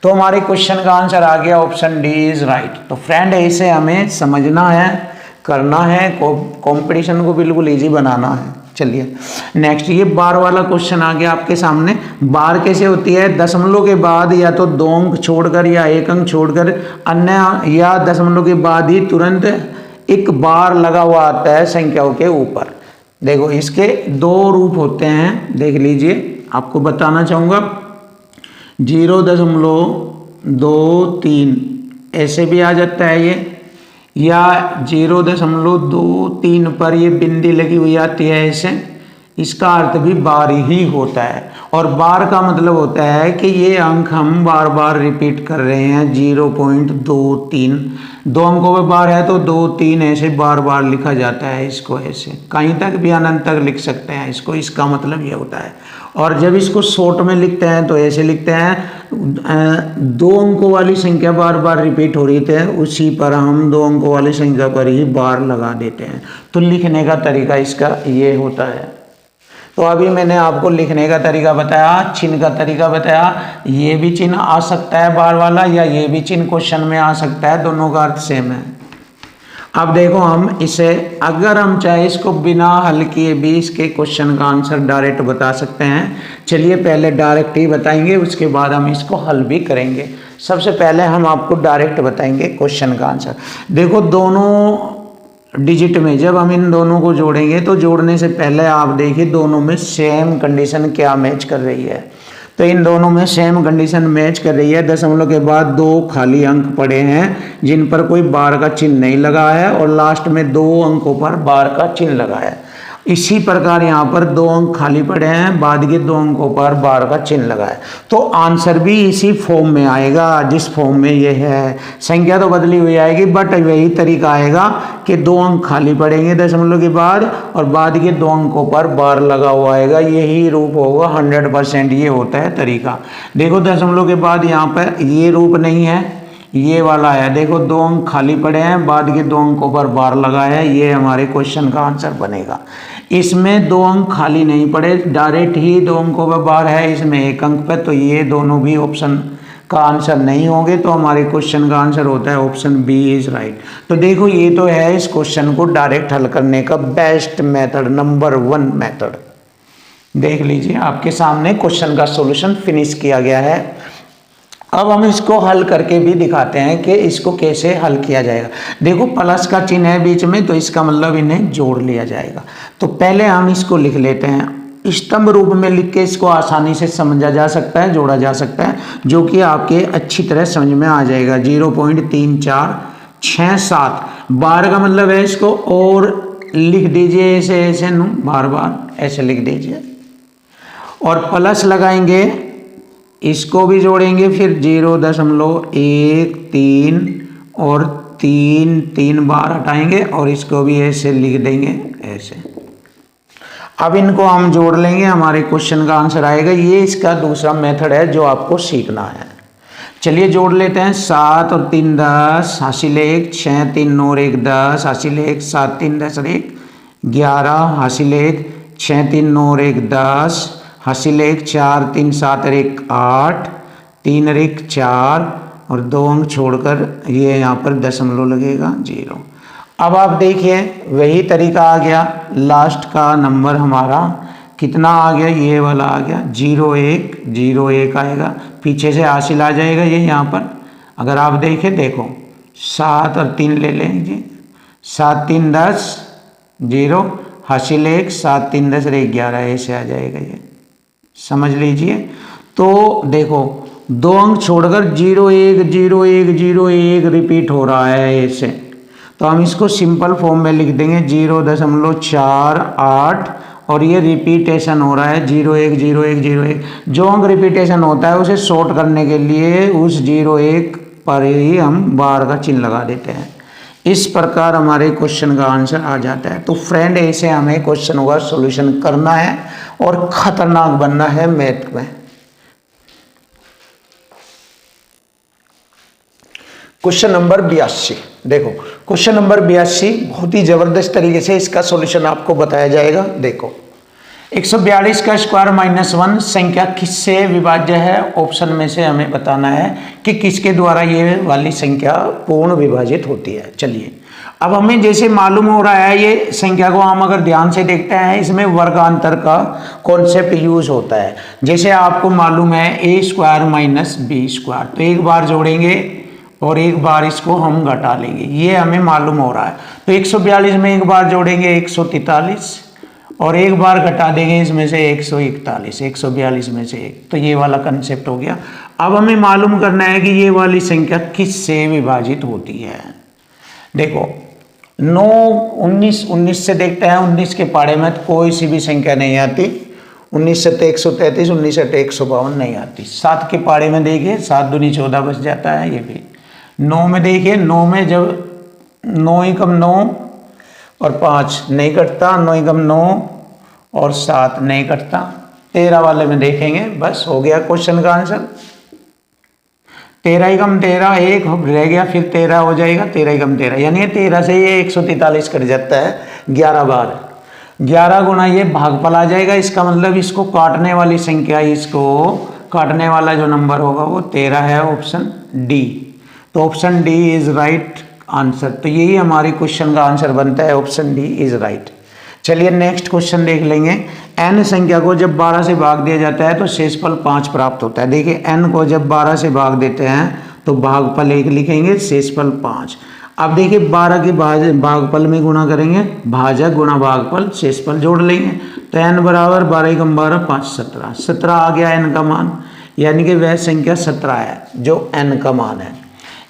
तो हमारे क्वेश्चन का आंसर आ गया, ऑप्शन डी इज राइट। तो फ्रेंड ऐसे हमें समझना है, करना है, कंपटीशन को बिल्कुल इजी बनाना है। चलिए नेक्स्ट, ये बार वाला क्वेश्चन आ गया आपके सामने। बार कैसे होती है? दशमलव के बाद या तो 2 अंक छोड़कर या 1 अंक छोड़कर, अन्य या दशमलव के बाद ही तुरंत एक बार लगा हुआ आता है संख्याओं के ऊपर। देखो इसके 2 रूप होते हैं, देख लीजिए, आपको बताना चाहूँगा। 0.23 ऐसे भी आ जाता है ये, या 0.23 पर ये बिंदी लगी हुई आती है ऐसे, इसका अर्थ भी बार ही होता है। और बार का मतलब होता है कि ये अंक हम बार बार रिपीट कर रहे हैं। 0.23 2 अंकों में बार है तो 2 3 ऐसे बार बार लिखा जाता है इसको, ऐसे कहीं तक भी अनंत तक लिख सकते हैं इसको, इसका मतलब ये होता है। और जब इसको शॉर्ट में लिखते हैं तो ऐसे लिखते हैं, 2 अंकों वाली संख्या बार बार रिपीट हो रही थी, उसी पर हम 2 अंकों वाली संख्या पर ही बार लगा देते हैं। तो लिखने का तरीका इसका ये होता है। तो अभी मैंने आपको लिखने का तरीका बताया, चिन्ह का तरीका बताया। ये भी चिन्ह आ सकता है बार वाला, या ये भी चिन्ह क्वेश्चन में आ सकता है, दोनों का अर्थ सेम है। अब देखो हम इसे, अगर हम चाहे इसको बिना हल किए भी इसके क्वेश्चन का आंसर डायरेक्ट बता सकते हैं। चलिए पहले डायरेक्ट ही बताएंगे, उसके बाद हम इसको हल भी करेंगे। सबसे पहले हम आपको डायरेक्ट बताएंगे क्वेश्चन का आंसर। देखो दोनों डिजिट में जब हम इन दोनों को जोड़ेंगे तो जोड़ने से पहले आप देखिए दोनों में सेम कंडीशन क्या मैच कर रही है। तो इन दोनों में सेम कंडीशन मैच कर रही है। दशमलव के बाद 2 खाली अंक पड़े हैं जिन पर कोई बार का चिन्ह नहीं लगा है, और लास्ट में 2 अंकों पर बार का चिन्ह लगा है। इसी प्रकार यहाँ पर 2 अंक खाली पड़े हैं, बाद के 2 अंकों पर बार का चिन्ह लगा है। तो आंसर भी इसी फॉर्म में आएगा जिस फॉर्म में ये है। संख्या तो बदली हुई आएगी, बट वही तरीका आएगा कि 2 अंक खाली पड़ेंगे दशमलव के बाद, और बाद के 2 अंकों पर बार लगा हुआ आएगा। यही रूप होगा 100%, ये होता है तरीका। देखो दशमलव के बाद यहाँ पर ये रूप नहीं है, ये वाला है। देखो 2 अंक खाली पड़े हैं, बाद के 2 अंकों पर बार लगा है, ये हमारे क्वेश्चन का आंसर बनेगा। इसमें 2 अंक खाली नहीं पड़े, डायरेक्ट ही 2 अंकों पर बार है, इसमें 1 अंक पे, तो ये दोनों भी ऑप्शन का आंसर नहीं होंगे। तो हमारे क्वेश्चन का आंसर होता है ऑप्शन बी इज राइट। तो देखो ये तो है इस क्वेश्चन को डायरेक्ट हल करने का बेस्ट मेथड, नंबर 1 मेथड। देख लीजिए आपके सामने क्वेश्चन का सॉल्यूशन फिनिश किया गया है। अब हम इसको हल करके भी दिखाते हैं कि इसको कैसे हल किया जाएगा। देखो प्लस का चिन्ह है बीच में, तो इसका मतलब इन्हें जोड़ लिया जाएगा। तो पहले हम इसको लिख लेते हैं, स्तंभ रूप में लिख के इसको आसानी से समझा जा सकता है, जोड़ा जा सकता है, जो कि आपके अच्छी तरह समझ में आ जाएगा। 0.3467 बार का मतलब है, इसको और लिख दीजिए ऐसे ऐसे, बार बार ऐसे लिख दीजिए, और प्लस लगाएंगे, इसको भी जोड़ेंगे, फिर 0.13 और 3 बार हटाएंगे, और इसको भी ऐसे लिख देंगे ऐसे। अब इनको हम जोड़ लेंगे, हमारे क्वेश्चन का आंसर आएगा। ये इसका दूसरा मेथड है जो आपको सीखना है। चलिए जोड़ लेते हैं। 7 और 3 10, हासिल 1, 6 3 9 और 1 10, हासिल 1, 7 3 10 और 1 11, हासिल 1, 6 3 9 और 1 10, हासिल 1, 4 3 7 और 1 8, 3 और 1 4, और 2 अंक छोड़कर ये यहाँ पर दशमलव लगेगा 0। अब आप देखिए वही तरीका आ गया, लास्ट का नंबर हमारा कितना आ गया, ये वाला आ गया 01 आएगा, पीछे से हासिल आ जाएगा ये यहाँ पर। अगर आप देखें, देखो 7 और 3 ले लेंगे, 7 3 10 0, हासिल 1, 7 3 10 और 1 11, ऐसे आ जाएगा ये, समझ लीजिए। तो देखो 2 अंक छोड़कर 01 रिपीट हो रहा है ऐसे, तो हम इसको सिंपल फॉर्म में लिख देंगे 0.48, और ये रिपीटेशन हो रहा है 01। जो अंक रिपीटेशन होता है उसे शॉर्ट करने के लिए उस 01 पर ही हम बार का चिन्ह लगा देते हैं। इस प्रकार हमारे क्वेश्चन का आंसर आ जाता है। तो फ्रेंड ऐसे हमें क्वेश्चन का सॉल्यूशन करना है और खतरनाक बनना है मैथ में। क्वेश्चन नंबर 82, देखो क्वेश्चन नंबर 82 बहुत ही जबरदस्त तरीके से इसका सॉल्यूशन आपको बताया जाएगा। देखो 142 का स्क्वायर -1 संख्या किससे विभाज्य है? ऑप्शन में से हमें बताना है कि किसके द्वारा ये वाली संख्या पूर्ण विभाजित होती है। चलिए अब हमें जैसे मालूम हो रहा है, ये संख्या को हम अगर ध्यान से देखते हैं, इसमें वर्गांतर का कॉन्सेप्ट यूज होता है। जैसे आपको मालूम है a² - b², तो एक बार जोड़ेंगे और एक बार इसको हम घटा लेंगे, ये हमें मालूम हो रहा है। तो 142 में एक बार जोड़ेंगे 143, और एक बार घटा देंगे इसमें से 141, 142 में से 1, तो ये वाला कंसेप्ट हो गया। अब हमें मालूम करना है कि ये वाली संख्या किससे विभाजित होती है। देखो 9 19 से देखते हैं, 19 के पाड़े में कोई सी भी संख्या नहीं आती, 19 से 133, 19 से 152 नहीं आती। 7 के पाड़े में देखिए 7 दूनी 14 बच जाता है, ये भी 9 में देखिए, 9 में जब 9 एकम 9 और 5 नहीं कटता, 9 एकम 9 और 7 नहीं कटता। 13 वाले में देखेंगे, बस हो गया क्वेश्चन का आंसर। 13 एकम 13 एक रह गया, फिर 13 हो जाएगा, 13 एकम 13, यानी 13 से ये 143 कट जाता है 11 बार। 11 गुना ये भागफल आ जाएगा, इसका मतलब इसको काटने वाली संख्या, इसको काटने वाला जो नंबर होगा वो 13 है, ऑप्शन डी। तो option D is right answer. तो यही हमारी क्वेश्चन का आंसर बनता है, ऑप्शन डी इज राइट। चलिए नेक्स्ट क्वेश्चन देख लेंगे। n संख्या को जब 12 से भाग दिया जाता है तो शेषफल 5 प्राप्त होता है। देखिए n को जब 12 से भाग देते हैं तो भागफल 1 लिखेंगे, शेषफल 5। अब देखिए 12 के भागफल में गुणा करेंगे, भाजक गुणा भागफल, शेषफल जोड़ लेंगे। तो n बराबर 12 × 12 5 17, 17 आ गया n का मान, यानी कि वह संख्या 17 है जो n का मान है।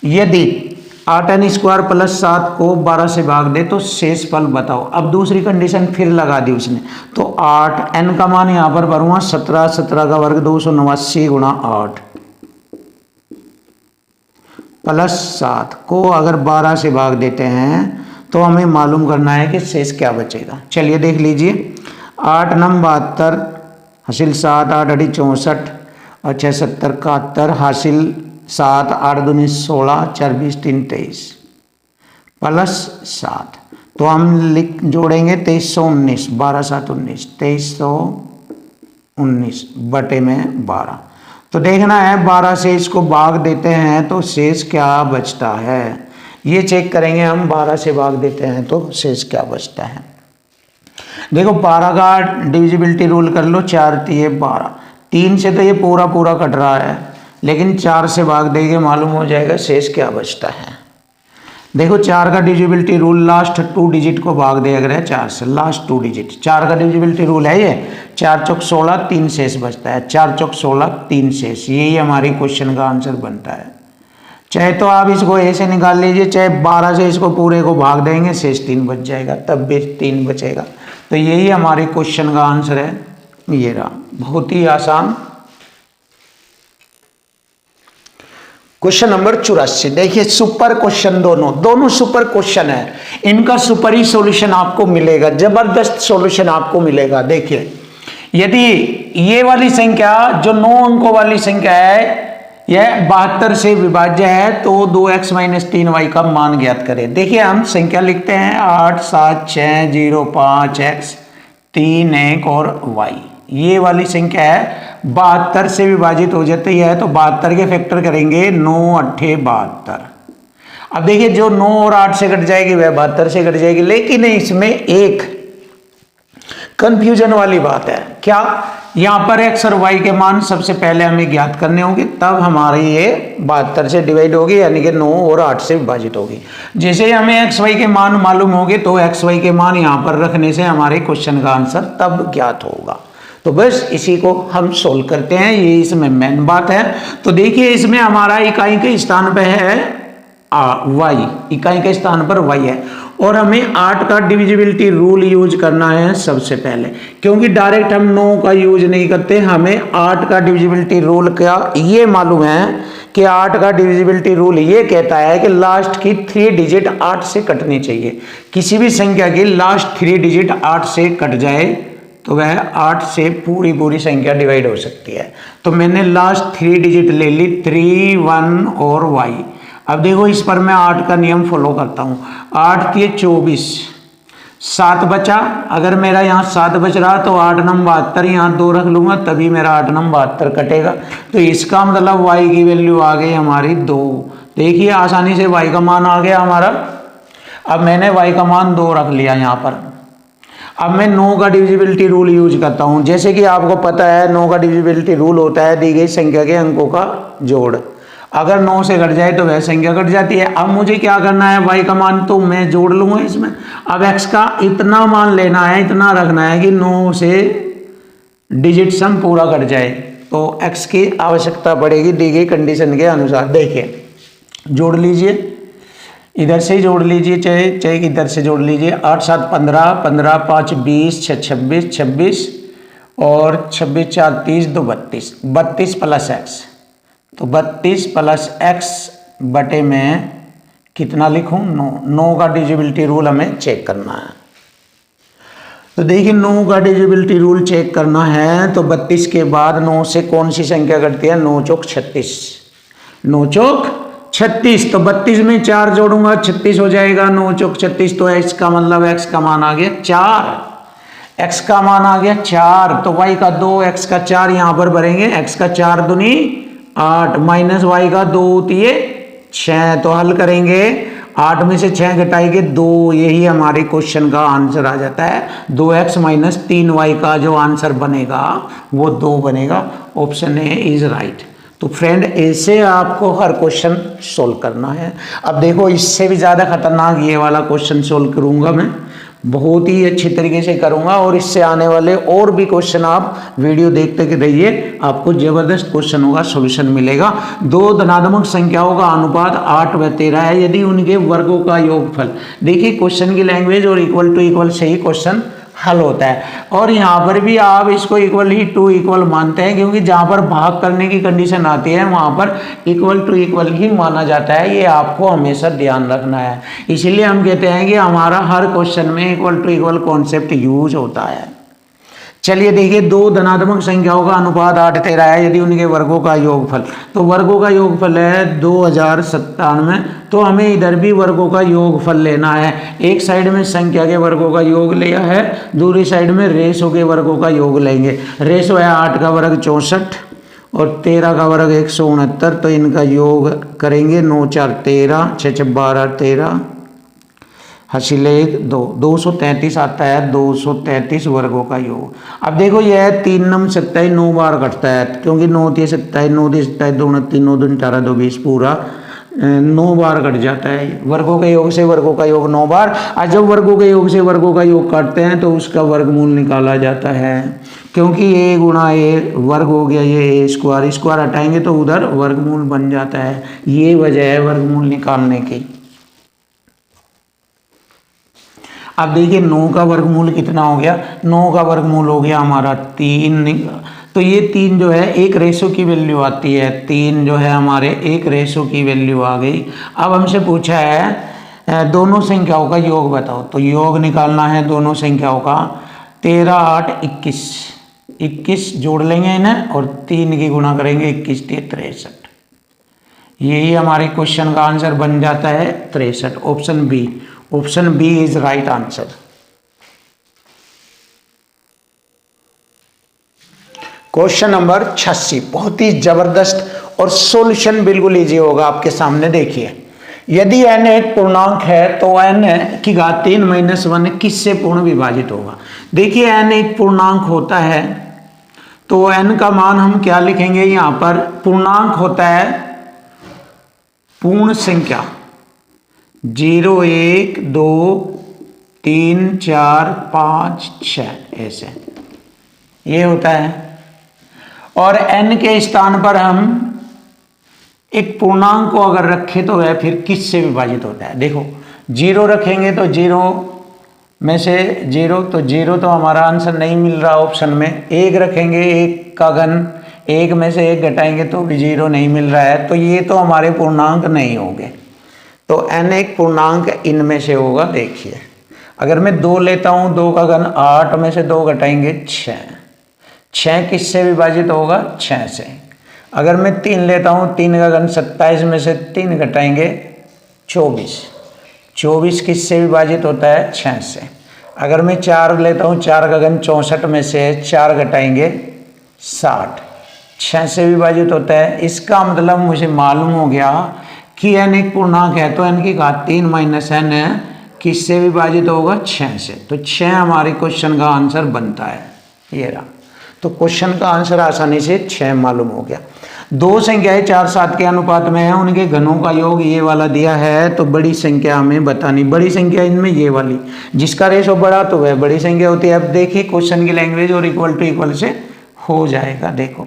यदि 8n² + 7 को 12 से भाग दे तो शेषफल बताओ। अब दूसरी कंडीशन फिर लगा दी उसने, तो 8n का मान यहाँ पर भरूंगा 17, 17 का वर्ग 289 × 8 + 7 को अगर 12 से भाग देते हैं तो हमें मालूम करना है कि शेष क्या बचेगा। चलिए देख लीजिए, 8 × 9 72 हासिल 7, 8 × 8 64 और 6 70 71 हासिल 7, 8 दूनी 16, 4 20 3 23 + 7। तो हम जोड़ेंगे 2319, 12 7 19, 2319 बटे में 12। तो देखना है 12 से इसको भाग देते हैं तो शेष क्या बचता है, ये चेक करेंगे हम। 12 से भाग देते हैं तो शेष क्या बचता है। देखो 12 का डिविजिबिलिटी रूल कर लो, 4 × 12, 3 से तो ये पूरा पूरा कट रहा है, लेकिन 4 से भाग देंगे मालूम हो जाएगा शेष क्या बचता है। देखो 4 का डिविजिबिलिटी रूल लास्ट 2 डिजिट को भाग दिया गया है 4 से, लास्ट 2 डिजिट 4 का डिविजिबिलिटी रूल है ये। 4 × 4 = 16, 3 शेष बचता है, 4 × 4 = 16, 3 शेष। यही हमारी क्वेश्चन का आंसर बनता है। चाहे तो आप इसको ऐसे निकाल लीजिए, चाहे 12 से इसको पूरे को भाग देंगे शेष 3 बच जाएगा, तब भी 3 बचेगा। तो यही हमारे क्वेश्चन का आंसर है, ये रहा। बहुत ही आसान। क्वेश्चन नंबर 84 देखिए, सुपर क्वेश्चन, दोनों सुपर क्वेश्चन है, इनका सुपर ही सॉल्यूशन आपको मिलेगा, जबरदस्त सॉल्यूशन आपको मिलेगा। देखिए यदि ये वाली संख्या जो 9 अंकों वाली संख्या है यह 72 से विभाज्य है तो 2x - 3y का मान ज्ञात करें। देखिए हम संख्या लिखते हैं 8 7 6 0 5 x 3 1 और y। ये वाली संख्या है 72 से विभाजित हो जाती है तो 72 के फैक्टर करेंगे, 9 8 72। अब देखिए जो 9 और 8 से कट जाएगी वह 72 से कट जाएगी, लेकिन इसमें एक कंफ्यूजन वाली बात है। क्या? यहाँ पर x और y के मान सबसे पहले हमें ज्ञात करने होंगे, तब हमारी ये 72 से डिवाइड होगी, यानी कि 9 और 8 से विभाजित होगी। जैसे ही हमें x y के मान मालूम होंगे तो x y के मान यहाँ पर रखने से हमारे क्वेश्चन का आंसर तब ज्ञात होगा। तो बस इसी को हम सोल्व करते हैं, ये इसमें मेन बात है। तो देखिए इसमें हमारा इकाई के स्थान पे है y, इकाई के स्थान पर y है, और हमें 8 का डिविजिबिलिटी रूल यूज करना है सबसे पहले, क्योंकि डायरेक्ट हम 9 का यूज नहीं करते, हमें 8 का डिविजिबिलिटी रूल क्या ये मालूम है कि 8 का डिविजिबिलिटी रूल ये कहता है कि लास्ट की 3 डिजिट 8 से कटनी चाहिए। किसी भी संख्या की लास्ट 3 डिजिट 8 से कट जाए तो वह 8 से पूरी संख्या डिवाइड हो सकती है। तो मैंने लास्ट 3 डिजिट ले ली, 3 1 और y। अब देखो इस पर मैं 8 का नियम फॉलो करता हूँ। 8 × 24, 7 बचा। अगर मेरा यहाँ 7 बच रहा तो 8 × 72, यहाँ 2 रख लूंगा तभी मेरा 8 × 72 कटेगा। तो इसका मतलब y की वैल्यू आ गई हमारी 2। देखिए आसानी से y का मान आ गया हमारा। अब मैंने y का मान 2 रख लिया यहाँ पर। अब मैं 9 का डिविजिबिलिटी रूल यूज करता हूँ। जैसे कि आपको पता है 9 का डिविजिबिलिटी रूल होता है दी गई संख्या के अंकों का जोड़। अगर 9 से घट जाए तो वह संख्या कट जाती है। अब मुझे क्या करना है, y का मान तो मैं जोड़ लूंगा इसमें। अब x का इतना मान लेना है, इतना रखना है कि 9 से डिजिट सम पूरा कट जाए, तो x की आवश्यकता पड़ेगी दी गई कंडीशन के अनुसार। देखिए जोड़ लीजिए, इधर से ही जोड़ लीजिए, चाहे इधर से जोड़ लीजिए। 8 7 15, 15 5 20, 6 26, 26 और 26 4 30, 2 32, 32 + x। तो 32 + x बटे में कितना लिखूं, 9। 9 का डिविजिबिलिटी रूल हमें चेक करना है। तो देखिए 9 का डिविजिबिलिटी रूल चेक करना है तो 32 के बाद 9 से कौन सी संख्या कटती है, 9 चौक 36, 9 चौक 36। तो 32 में 4 जोड़ूंगा 36 हो जाएगा, 9 चौक 36। तो x का मतलब x का मान आ गया 4। x का मान आ गया 4, तो y का 2, x का 4 यहां पर भरेंगे, x का 4 दूनी 8 माइनस y का 2 होती है 6, तो हल करेंगे 8 में से 6 घटाएंगे 2, यही हमारे क्वेश्चन का आंसर आ जाता है। 2x माइनस 3y का जो आंसर बनेगा वो 2 बनेगा। Option A is right. तो फ्रेंड ऐसे आपको हर क्वेश्चन सोल्व करना है। अब देखो इससे भी ज़्यादा खतरनाक ये वाला क्वेश्चन सोल्व करूंगा मैं, बहुत ही अच्छी तरीके से करूंगा, और इससे आने वाले और भी क्वेश्चन आप वीडियो देखते रहिए, आपको जबरदस्त क्वेश्चनों का सॉल्यूशन मिलेगा। दो धनात्मक संख्याओं का अनुपात 8 व 13 है यदि उनके वर्गों का योगफल, देखिए क्वेश्चन की लैंग्वेज और इक्वल टू इक्वल से ही क्वेश्चन हल होता है। और यहाँ पर भी आप इसको इक्वल ही टू इक्वल मानते हैं, क्योंकि जहाँ पर भाग करने की कंडीशन आती है वहाँ पर इक्वल टू इक्वल ही माना जाता है, ये आपको हमेशा ध्यान रखना है। इसीलिए हम कहते हैं कि हमारा हर क्वेश्चन में equal to equal concept use होता है। चलिए देखिए, दो धनात्मक संख्याओं का अनुपात 8 13 है यदि उनके वर्गों का योगफल, तो वर्गों का योगफल है 2097, तो हमें इधर भी वर्गों का योगफल लेना है। एक साइड में संख्या के वर्गों का योग लिया है, दूसरी साइड में रेशो के वर्गों का योग लेंगे। रेशो है 8 का वर्ग 64 और 13 का वर्ग 169, तो इनका योग करेंगे 9 4 13 6 6 12 13 हासिल 2 233 आता है, 233 वर्गों का योग। अब देखो यह 3 नम 27 9 बार कटता है, क्योंकि 9 3 27 9 3 27 2 3 9 2 18 2 20 पूरा 9 बार कट जाता है। वर्गों के योग से वर्गों का योग 9 बार, और जब वर्गों के योग से वर्गों का योग काटते हैं तो उसका वर्गमूल निकाला जाता है, क्योंकि a गुणा a वर्ग हो गया, ये a स्क्वायर, स्क्वायर हटाएंगे तो उधर वर्गमूल बन जाता है। ये वजह है वर्गमूल निकालने की। अब देखिए 9 का वर्गमूल कितना हो गया, 9 का वर्गमूल हो गया हमारा 3, तो ये 3 जो है एक रेशो की वैल्यू आती है, 3 जो है हमारे एक रेशो की वैल्यू आ गई। अब हमसे पूछा है दोनों संख्याओं का योग बताओ, तो योग निकालना है दोनों संख्याओं का। 13 8 21, 21 जोड़ लेंगे इन्हें और 3 की गुणा करेंगे, 21 63, यही हमारे क्वेश्चन का आंसर बन जाता है 63। Option B, option B is right answer. Question number 86 बहुत ही जबरदस्त और सॉल्यूशन बिल्कुल इजी होगा आपके सामने। देखिए, यदि n एक पूर्णांक है तो n की घात 3 - 1 किससे पूर्ण विभाजित होगा। देखिए n एक पूर्णांक होता है तो n का मान हम क्या लिखेंगे, यहां पर पूर्णांक होता है पूर्ण संख्या 0 1 2 3 4 5 6 ऐसे ये होता है। और n के स्थान पर हम एक पूर्णांक को अगर रखें तो वह फिर किससे विभाजित होता है। देखो 0 रखेंगे तो 0 में से 0, तो 0 तो हमारा आंसर नहीं मिल रहा ऑप्शन में। 1 रखेंगे, 1 का घन, 1 में से 1 घटाएंगे तो भी 0 नहीं मिल रहा है, तो ये तो हमारे पूर्णांक नहीं होंगे। तो n एक पूर्णांक इनमें से होगा। देखिए अगर मैं 2 लेता हूँ, 2 का घन 8 में से 2 घटाएंगे 6, 6 किससे विभाजित होगा 6 से। अगर मैं 3 लेता हूँ, 3 का घन 27 में से 3 घटाएंगे 24, 24 किससे विभाजित होता है 6 से। अगर मैं 4 लेता हूँ, 4 का घन 64 में से 4 घटाएंगे 60, 6 से विभाजित होता है। इसका मतलब मुझे मालूम हो गया कि n एक पूर्णांक है तो n की घात 3 - n किससे विभाजित होगा 6 से। तो 6 हमारे क्वेश्चन का आंसर बनता है, ये रहा। तो क्वेश्चन का आंसर आसानी से 6 मालूम हो गया। दो संख्याएं 4 7 के अनुपात में है, उनके घनों का योग ये वाला दिया है, तो बड़ी संख्या हमें बतानी। बड़ी संख्या इनमें ये वाली, जिसका रेशो बड़ा तो वह बड़ी संख्या होती है। अब देखिए क्वेश्चन की लैंग्वेज और इक्वल टू इक्वल से हो जाएगा। देखो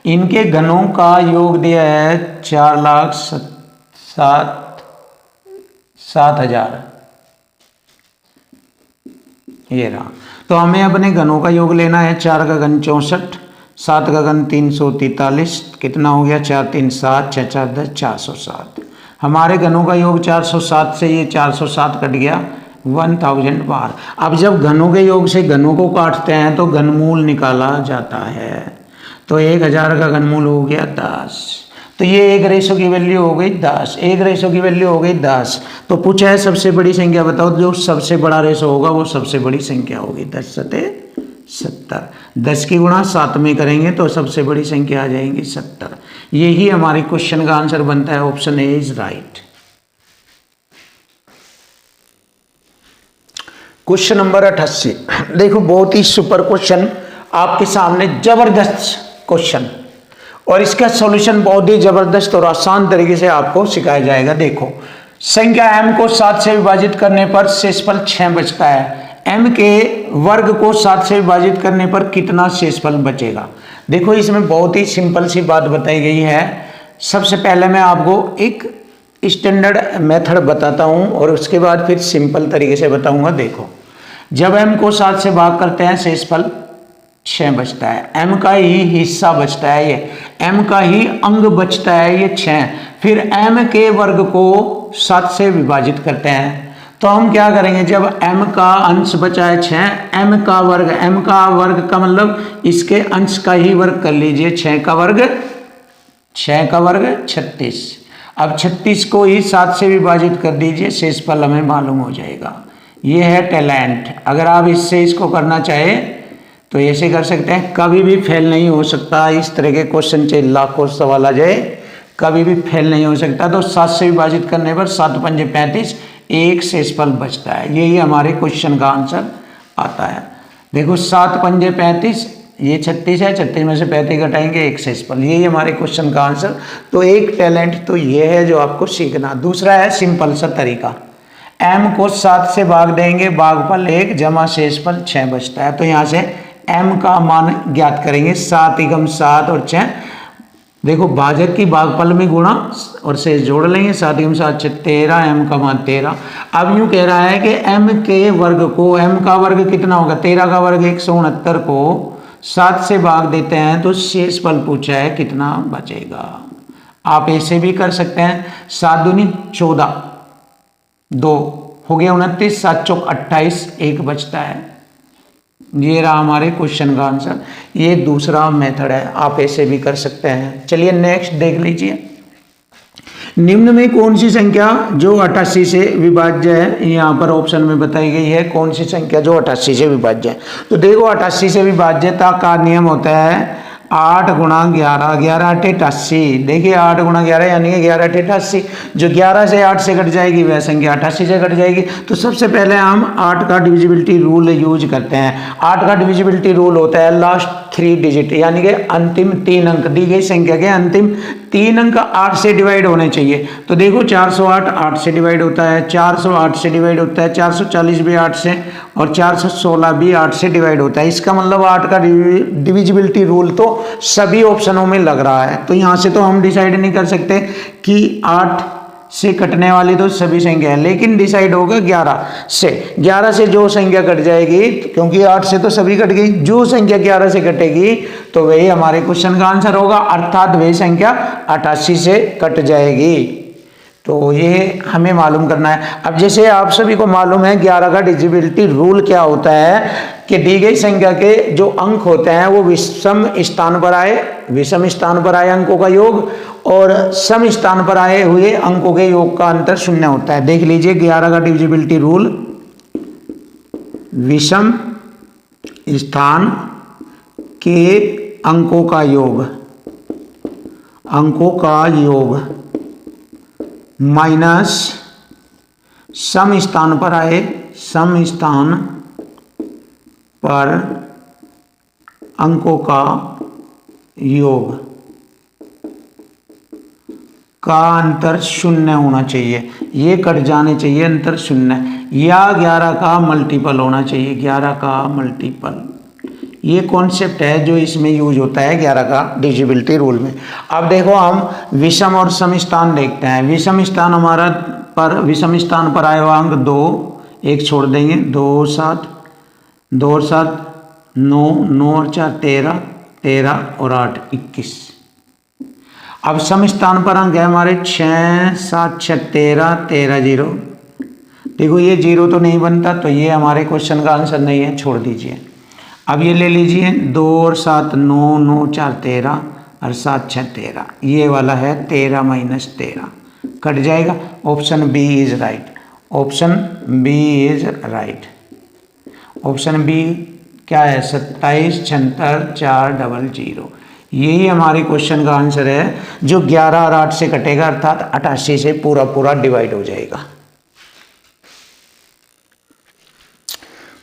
इनके घनों का योग दिया है 4,07,000, ये रहा। तो हमें अपने घनों का योग लेना है। 4 का घन 64, 7 का घन 343, कितना हो गया 4 3 7 6 4 10 407। हमारे घनों का योग 407 से ये 407 कट गया 1000 बार। अब जब घनों के योग से घनों को काटते हैं तो घनमूल निकाला जाता है। तो 1000 का घनमूल हो गया 10, तो ये 1 की वैल्यू हो गई 10, 1 की वैल्यू हो गई 10। तो पूछा है सबसे बड़ी संख्या बताओ, जो सबसे बड़ा रेशो होगा वो सबसे बड़ी संख्या होगी। 10 सते 70, 10 की गुणा 7 में करेंगे तो सबसे बड़ी संख्या आ जाएंगी 70। यही हमारे क्वेश्चन का आंसर बनता है, option A is right. Question number 88, देखो बहुत ही सुपर क्वेश्चन आपके सामने, जबरदस्त क्वेश्चन, और इसका सॉल्यूशन बहुत ही जबरदस्त और आसान तरीके से आपको सिखाया जाएगा। देखो, संख्या m को 7 से विभाजित करने पर शेषफल 6 बचता है। m के वर्ग को 7 से विभाजित करने पर कितना शेषफल बचेगा। देखो इसमें बहुत ही सिंपल सी बात बताई गई है। सबसे पहले मैं आपको एक स्टैंडर्ड मेथड बताता हूं और उसके बाद फिर सिंपल तरीके से बताऊंगा। देखो, जब m को 7 से भाग करते हैं शेषफल 6 बचता है, m का ही हिस्सा बचता है, ये m का ही अंग बचता है ये 6। फिर m के वर्ग को 7 से विभाजित करते हैं तो हम क्या करेंगे, जब m का अंश बचा है 6, m का वर्ग का मतलब इसके अंश का ही वर्ग कर लीजिए, 6 का वर्ग 36। अब 36 को ही 7 से विभाजित कर दीजिए, शेषफल हमें मालूम हो जाएगा। ये है टैलेंट। अगर आप इससे इसको करना चाहे तो ऐसे कर सकते हैं, कभी भी फेल नहीं हो सकता। इस तरह के क्वेश्चन चाहे लाखों सवाल आ जाए, कभी भी फेल नहीं हो सकता। तो 7 से विभाजित करने पर 7 पंजे 35, एक शेषफल बचता है। यही हमारे क्वेश्चन का आंसर आता है। देखो 7 पंजे 35, ये 36 है, 36 में से 35 घटाएंगे, एक शेषफल। यही हमारे क्वेश्चन का आंसर। तो एक टैलेंट तो ये है जो आपको सीखना। दूसरा है सिंपल सा तरीका, m को 7 से भाग देंगे, भागफल 1 जमा शेषफल 6 बचता है। तो यहाँ से m का मान ज्ञात करेंगे, 7 एकम 7 और 6। देखो भाजक की भागफल में गुणा और शेष जोड़ लेंगे, 7 एकम 7 6 13, m का मान 13। अब यूं कह रहा है कि m के वर्ग को, m का वर्ग कितना होगा, 13 का वर्ग 169 को 7 से भाग देते हैं तो शेषफल पूछा है कितना बचेगा। आप ऐसे भी कर सकते हैं, 7 दूनी 14, 2 हो गया 29, 7 चौक 28, एक बचता है। ये रहा हमारे क्वेश्चन का आंसर। ये दूसरा मेथड है, आप ऐसे भी कर सकते हैं। चलिए नेक्स्ट देख लीजिए, निम्न में कौन सी संख्या जो 88 से विभाज्य है, यहाँ पर ऑप्शन में बताई गई है कौन सी संख्या जो 88 से विभाज्य है। तो देखो 88 से विभाज्यता का नियम होता है 8 गुणा 11, 11 8 88। देखिए 8 गुणा 11 यानी कि 11 8 88। जो 11 से 8 से कट जाएगी वह संख्या 88 से कट जाएगी। तो सबसे पहले हम 8 का डिविजिबिलिटी रूल यूज करते हैं। 8 का डिविजिबिलिटी रूल होता है लास्ट 3 डिजिट, यानी कि अंतिम 3 अंक, दी गई संख्या के अंतिम 3 अंक 8 से डिवाइड होने चाहिए। तो देखो 408 8 से डिवाइड होता है, 408 से डिवाइड होता है, 440 भी 8 से, और 416 भी 8 से डिवाइड होता है। इसका मतलब 8 का डिविजिबिलिटी रूल तो सभी ऑप्शनों में लग रहा है। तो यहाँ से तो हम डिसाइड नहीं कर सकते कि 8 से कटने वाली तो सभी संख्या है, लेकिन डिसाइड होगा 11 से। 11 से जो संख्या कट जाएगी, क्योंकि 8 से तो सभी कट गई, जो संख्या 11 से कटेगी तो वही हमारे क्वेश्चन का आंसर होगा, अर्थात वही संख्या 88 से कट जाएगी। तो ये हमें मालूम करना है। अब जैसे आप सभी को मालूम है 11 का डिविजिबिलिटी रूल क्या होता है कि दी गई संख्या के जो अंक होते हैं वो विषम स्थान पर आए अंकों का योग और सम स्थान पर आए हुए अंकों के योग का अंतर 0 होता है। देख लीजिए 11 का डिविजिबिलिटी रूल, विषम स्थान के अंकों का योग माइनस सम स्थान पर अंकों का योग का अंतर 0 होना चाहिए। ये कट जाने चाहिए, अंतर 0, या 11 का मल्टीपल होना चाहिए, 11 का मल्टीपल। ये कॉन्सेप्ट है जो इसमें यूज होता है 11 का डिविजिबिलिटी रूल में। अब देखो हम विषम और सम स्थान देखते हैं। विषम स्थान पर आए हुआ अंक 2, एक छोड़ देंगे, 2 और 7 9, 9 और 4 13, 13 और 8 21। अब सम स्थान पर अंक है हमारे 6 7 6 13, 13 0। देखो ये 0 तो नहीं बनता, तो ये हमारे क्वेश्चन का आंसर नहीं है, छोड़ दीजिए। अब ये ले लीजिए 2 और 7 9, 9 4 13, और 7 6 13, ये वाला है 13 माइनस 13 कट जाएगा। Option B is right, option B is right. Option B क्या है? 27 76 400। यही हमारे क्वेश्चन का आंसर है, जो 11 और 8 से कटेगा, अर्थात 88 से पूरा पूरा डिवाइड हो जाएगा।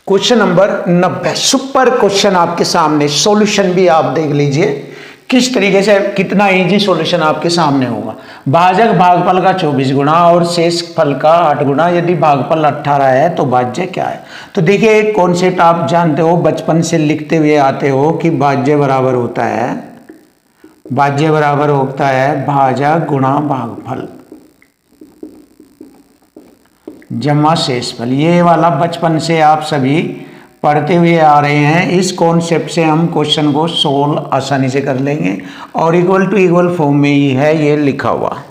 क्वेश्चन नंबर 90 सुपर क्वेश्चन आपके सामने, सॉल्यूशन भी आप देख लीजिए किस तरीके से, कितना इजी सॉल्यूशन आपके सामने होगा। भाजक भागफल का 24 गुना और शेष फल का 8 गुना, यदि भागफल 18 है तो भाज्य क्या है? तो देखिए एक कॉन्सेप्ट आप जानते हो, बचपन से लिखते हुए आते हो कि भाज्य बराबर होता है, भाज्य बराबर होता है भाजक गुणा भागफल जमा शेषफल। ये वाला बचपन से आप सभी पढ़ते हुए आ रहे हैं। इस कॉन्सेप्ट से हम क्वेश्चन को सोल्व आसानी से कर लेंगे और इक्वल टू इक्वल फॉर्म में ही है ये लिखा हुआ।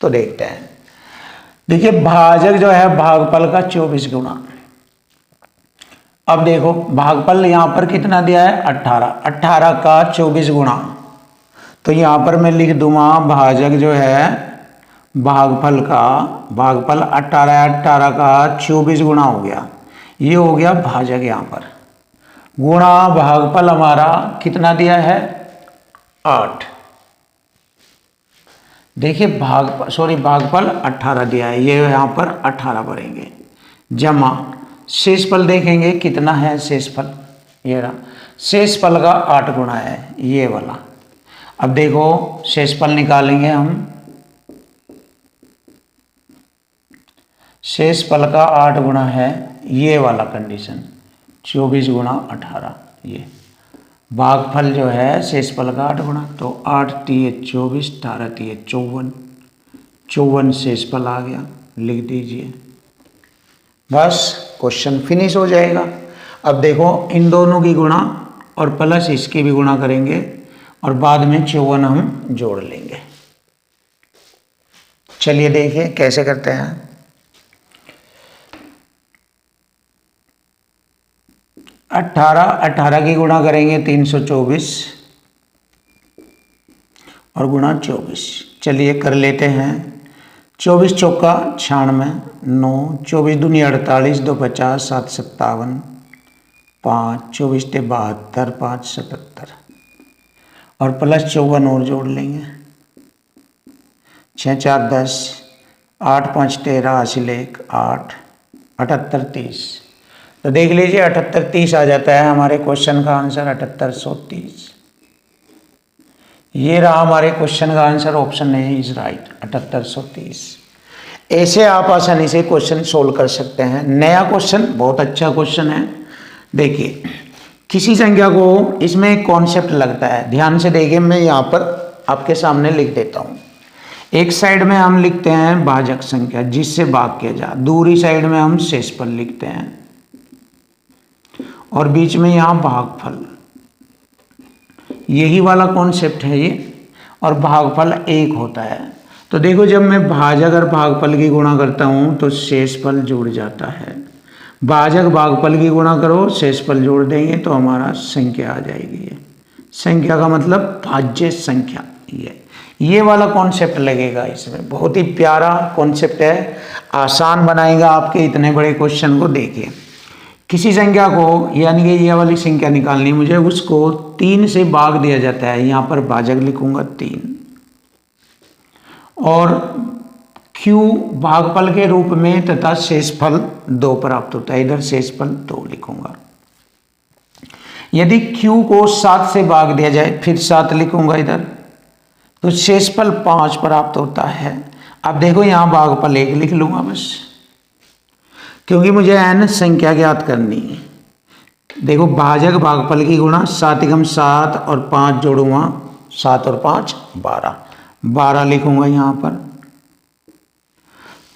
तो देखते हैं, देखिए भाजक जो है भागफल का 24 गुना। अब देखो भागफल यहां पर कितना दिया है? 18, 18 का 24 गुना, तो यहां पर मैं लिख दूंगा भाजक जो है भागफल का, भागफल 18 18 का 24 गुना हो गया, ये हो गया भाजक यहां पर, गुणा भागफल हमारा कितना दिया है? 8। देखिए भागफल 18 दिया है, ये यहां पर 18 भरेंगे, जमा शेषफल देखेंगे कितना है शेषफल, ये रहा शेषफल का 8 गुना है ये वाला। अब देखो शेषफल निकालेंगे हम, शेषफल का 8 गुना है ये वाला कंडीशन, 24 गुना 18, ये भागफल जो है शेषफल का 8 गुना, तो 8 3 24, 18 3 54, 54 शेषफल आ गया, लिख दीजिए, बस क्वेश्चन फिनिश हो जाएगा। अब देखो इन दोनों की गुणा और प्लस इसकी भी गुणा करेंगे और बाद में 54 हम जोड़ लेंगे। चलिए देखिए कैसे करते हैं। 18 की गुणा करेंगे 324 और गुणा 24, चलिए कर लेते हैं। 24 चौका 96, 9 24 दूनी 48, 2 50, 7 57, 5 24 ते 72, 5 77 और प्लस 54 और जोड़ लेंगे, 6 4 10, 8 5 13, हासिल 1 8, 78 30। तो देख लीजिए 78 30 आ जाता है हमारे क्वेश्चन का आंसर, 7830। ये रहा हमारे क्वेश्चन का answer, option A is right, 7830। ऐसे आप आसानी से क्वेश्चन सोल्व कर सकते हैं। नया क्वेश्चन, बहुत अच्छा क्वेश्चन है। देखिए किसी संख्या को, इसमें एक कॉन्सेप्ट लगता है, ध्यान से देखिए, मैं यहाँ पर आपके सामने लिख देता हूँ। एक साइड में हम लिखते हैं भाजक संख्या जिससे भाग किया जा, दूसरी साइड में हम शेषफल लिखते हैं और बीच में यहाँ भागफल, यही वाला कॉन्सेप्ट है ये, और भागफल 1 होता है। तो देखो जब मैं भाजक और भागफल की गुणा करता हूँ तो शेषफल जुड़ जाता है, भाजक भागफल की गुणा करो शेषफल जोड़ देंगे तो हमारा संख्या आ जाएगी। ये संख्या का मतलब भाज्य संख्या, ये वाला कॉन्सेप्ट लगेगा इसमें, बहुत ही प्यारा कॉन्सेप्ट है, आसान बनाएगा आपके इतने बड़े क्वेश्चन को। देखिए किसी संख्या को, यानी कि ये वाली संख्या निकालनी मुझे, उसको 3 से भाग दिया जाता है, यहाँ पर भाजक लिखूंगा 3 और q भागफल के रूप में तथा शेषफल 2 प्राप्त होता है, इधर शेषफल 2 लिखूंगा। यदि q को 7 से भाग दिया जाए, फिर 7 लिखूंगा इधर, तो शेषफल 5 प्राप्त होता है। अब देखो यहाँ भागफल 1 लिख लूंगा बस, क्योंकि मुझे n संख्या ज्ञात करनी है। देखो भाजक भागफल की गुणा 7 × 7 और 5 जोड़ूंगा, 7 और 5 12, 12 लिखूंगा यहाँ पर।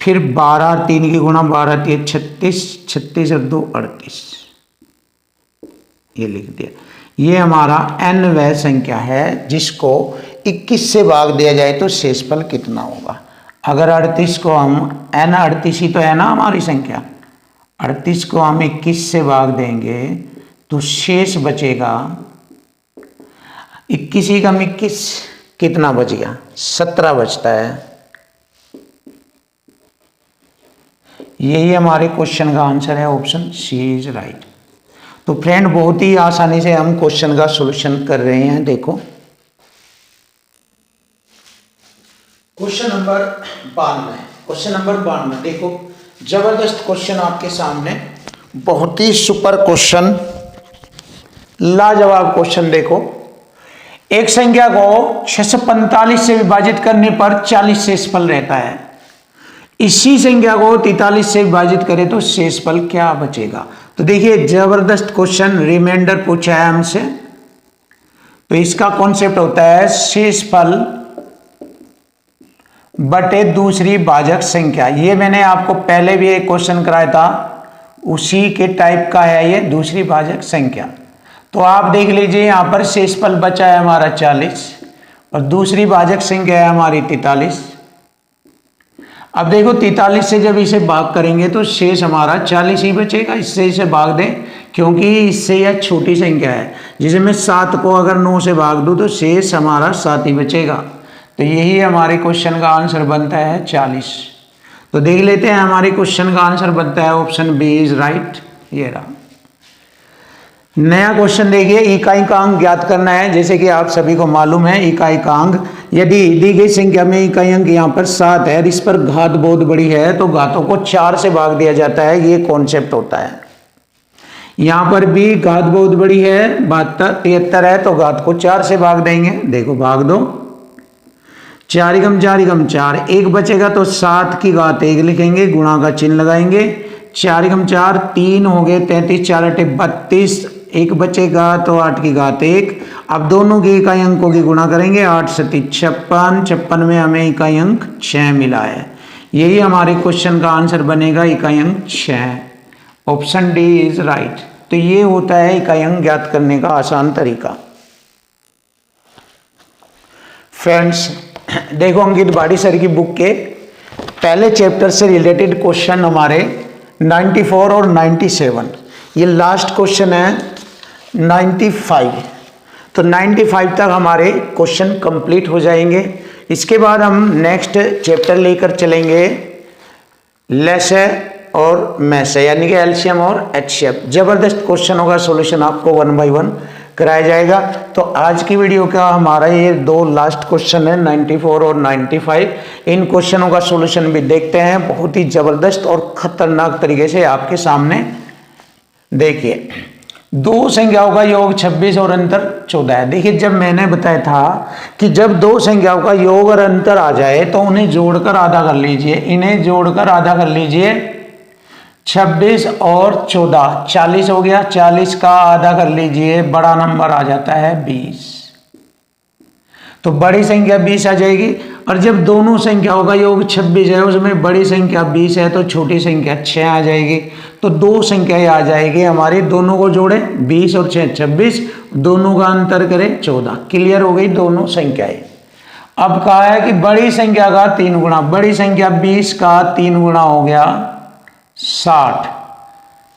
फिर 12 और 3 की गुणा, 12 3 36, 36 और 2 38, ये लिख दिया। ये हमारा n वह संख्या है जिसको 21 से भाग दिया जाए तो शेषफल कितना होगा। अगर 38 को हम, n 38 ही तो है ना हमारी संख्या, 38 को हम 21 से भाग देंगे तो शेष बचेगा 21 ही कम 21 कितना बच गया? 17 बचता है। यही हमारे क्वेश्चन का आंसर है, ऑप्शन सी इज राइट। तो फ्रेंड बहुत ही आसानी से हम क्वेश्चन का सॉल्यूशन कर रहे हैं। देखो क्वेश्चन नंबर 92, क्वेश्चन नंबर 92 देखो, जबरदस्त क्वेश्चन आपके सामने, बहुत ही सुपर क्वेश्चन, लाजवाब क्वेश्चन। देखो एक संख्या को 645 से विभाजित करने पर 40 शेषफल रहता है, इसी संख्या को 43 से विभाजित करें तो शेषफल क्या बचेगा? तो देखिए जबरदस्त क्वेश्चन, रिमाइंडर पूछा है हमसे। तो इसका कॉन्सेप्ट होता है शेषफल बटे दूसरी भाजक संख्या। ये मैंने आपको पहले भी एक क्वेश्चन कराया था, उसी के टाइप का है ये, दूसरी भाजक संख्या। तो आप देख लीजिए यहाँ पर शेषफल बचा है हमारा 40 और दूसरी भाजक संख्या है हमारी 43। अब देखो 43 से जब इसे भाग करेंगे तो शेष हमारा 40 ही बचेगा। इससे इसे भाग दें क्योंकि इससे यह छोटी संख्या है, जिसे मैं 7 को अगर 9 से भाग दूं तो शेष हमारा 7 ही बचेगा। तो यही हमारे क्वेश्चन का आंसर बनता है 40। तो देख लेते हैं हमारे क्वेश्चन का आंसर बनता है ऑप्शन बी इज राइट। ये रहा नया क्वेश्चन। देखिए इकाइकांक ज्ञात करना है। जैसे कि आप सभी को मालूम है इकाइकांक, यदि दी गई संख्या में इकाइकांक यहाँ पर 7 है, इस पर घात बहुत बड़ी है तो घातों को 4 से भाग दिया जाता है, ये कॉन्सेप्ट होता है। यहाँ पर भी घात बहुत बड़ी है, 73 है तो घात को 4 से भाग देंगे। देखो भाग दो, 4 एकम 4 एकम 4, 1 बचेगा तो 7 की घात 1 लिखेंगे, गुणा का चिन्ह लगाएंगे। 4 एकम 4, 3 हो गए 33, 4 अटे 32, 1 बचेगा तो 8 की घात 1। अब दोनों के इकाई अंकों की गुणा करेंगे, 8 सती 56, 56 में हमें इकाई अंक 6 मिला है। यही हमारे क्वेश्चन का आंसर बनेगा, इकाई अंक 6। Option D is right. तो ये होता है इकाई अंक ज्ञात करने का आसान तरीका। फ्रेंड्स देखो अंकित भाटी सर की बुक के पहले चैप्टर से रिलेटेड क्वेश्चन हमारे 94 और 97, ये लास्ट क्वेश्चन है 95। तो 95 तक हमारे क्वेश्चन कंप्लीट हो जाएंगे। इसके बाद हम नेक्स्ट चैप्टर लेकर चलेंगे लेसे और मैसे, यानी कि एलसीएम और एचसीएफ। जबरदस्त क्वेश्चनों का सॉल्यूशन आपको 1 बाय 1 कराया जाएगा। तो आज की वीडियो का हमारा ये 2 लास्ट क्वेश्चन है 94 और 95। इन क्वेश्चनों का सॉल्यूशन भी देखते हैं, बहुत ही जबरदस्त और खतरनाक तरीके से आपके सामने। देखिए दो संख्याओं का योग 26 और अंतर 14 है। देखिए जब मैंने बताया था कि जब दो संख्याओं का योग और अंतर आ जाए तो उन्हें जोड़कर आधा कर लीजिए, इन्हें जोड़कर आधा कर लीजिए। 26 और 14 40 हो गया, 40 का आधा कर लीजिए, बड़ा नंबर आ जाता है 20। तो बड़ी संख्या 20 आ जाएगी। और जब दोनों संख्याओं का योग 26 है, उसमें बड़ी संख्या 20 है तो छोटी संख्या 6 आ जाएगी। तो 2 संख्याएं आ जाएगी हमारी, दोनों को जोड़े 20 और 6 26, दोनों का अंतर करें 14। क्लियर हो गई दोनों संख्याएं। अब कहा है कि बड़ी संख्या का 3 गुना, बड़ी संख्या 20 का 3 गुना हो गया 60,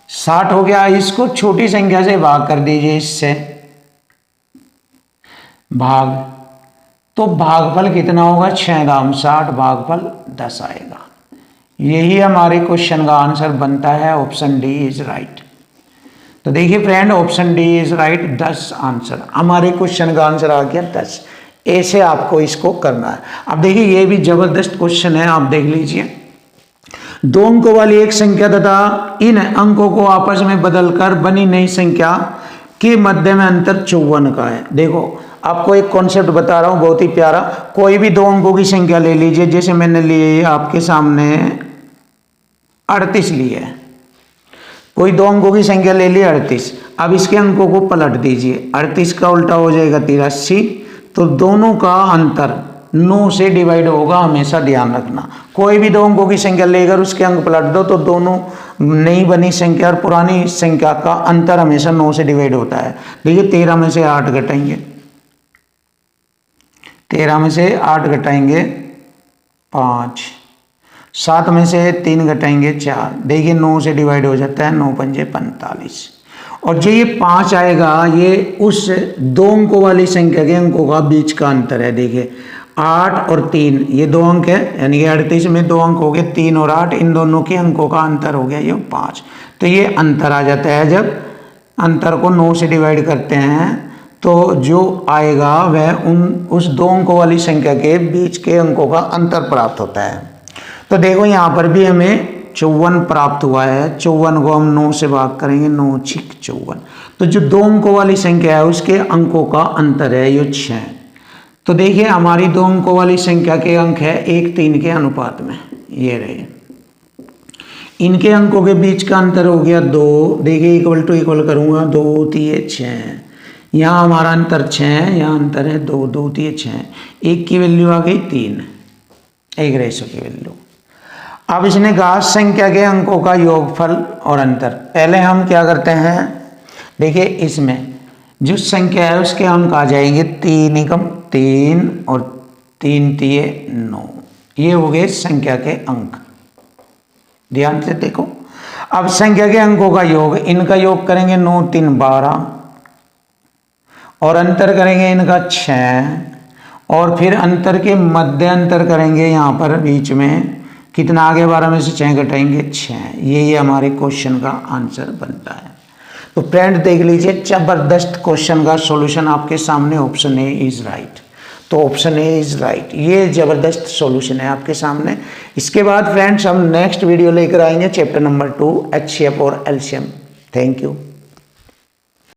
60 हो गया। इसको छोटी संख्या से भाग कर दीजिए, इससे भाग, तो भागफल कितना होगा 6 दाम 60, भागफल 10 आएगा। यही हमारे क्वेश्चन का आंसर बनता है, ऑप्शन डी इज राइट। तो देखिए friend option D is right, 10 answer हमारे क्वेश्चन का आंसर आ गया 10। ऐसे आपको इसको करना है। अब देखिए ये भी जबरदस्त क्वेश्चन है, आप देख लीजिए। 2 अंकों वाली एक संख्या तथा इन अंकों को आपस में बदलकर बनी नई संख्या के मध्य में अंतर 54 का है। देखो आपको एक कॉन्सेप्ट बता रहा हूं बहुत ही प्यारा। कोई भी 2 अंकों की संख्या ले लीजिए, जैसे मैंने लिए आपके सामने 38 ली है, कोई 2 अंकों की संख्या ले ली 38। अब इसके अंकों को पलट दीजिए, 38 का उल्टा हो जाएगा 83। तो दोनों का अंतर 9 से डिवाइड होगा, हमेशा ध्यान रखना। कोई भी 2 अंकों की संख्या लेकर उसके अंक पलट दो तो दोनों नई बनी संख्या और पुरानी संख्या का अंतर हमेशा 9 से डिवाइड होता है। देखिए 13 में से 8 घटाएंगे, 13 में से 8 घटाएंगे 5, 7 में से 3 घटाएंगे 4। देखिए 9 से डिवाइड हो जाता है, 9 पंजे 45। और जो ये 5 आएगा ये उस 2 अंकों वाली संख्या के अंकों का बीच का अंतर है। देखिए 8 और 3 ये 2 अंक है, यानी कि 38 में 2 अंक हो गए, 3 और 8 इन दोनों के अंकों का अंतर हो गया ये 5। तो ये अंतर आ जाता है। जब अंतर को 9 से डिवाइड करते हैं तो जो आएगा वह उस 2 अंकों वाली संख्या के बीच के अंकों का अंतर प्राप्त होता है। तो देखो यहाँ पर भी हमें 54 प्राप्त हुआ है। 54 को हम 9 से भाग करेंगे, 9 6 54। तो जो 2 अंकों वाली संख्या है उसके अंकों का अंतर है ये 6। तो देखिए हमारी 2 अंकों वाली संख्या के अंक है 1 3 के अनुपात में, ये रहे। इनके अंकों के बीच का अंतर हो गया 2। देखिए इक्वल टू इक्वल करूँगा, 2 3 6। यहाँ हमारा अंतर 6 है, यहाँ अंतर है 2, 2 3 6। 1 की वैल्यू आ गई 3, 1 की वैल्यू। अब इसने घात संख्या के अंकों का योगफल और अंतर। पहले हम क्या करते हैं, देखिए इसमें जो संख्या है उसके अंक आ जाएंगे 3 एकम 3 और 3 3 9। ये हो गए संख्या के अंक। ध्यान से देखो, अब संख्या के अंकों का योग, इनका योग करेंगे 9 3 12 और अंतर करेंगे इनका 6 और फिर अंतर के मध्य अंतर करेंगे यहाँ पर बीच में कितना आगे 12 में से 6 घटाएंगे 6। ये हमारे क्वेश्चन का आंसर बनता है। तो फ्रेंड देख लीजिए, जबरदस्त क्वेश्चन का सॉल्यूशन आपके सामने, ऑप्शन ए इज राइट। तो ऑप्शन ए इज राइट, ये जबरदस्त सॉल्यूशन है आपके सामने। इसके बाद फ्रेंड्स हम नेक्स्ट वीडियो लेकर आएंगे चैप्टर नंबर 2 HCF और LCM। Thank you.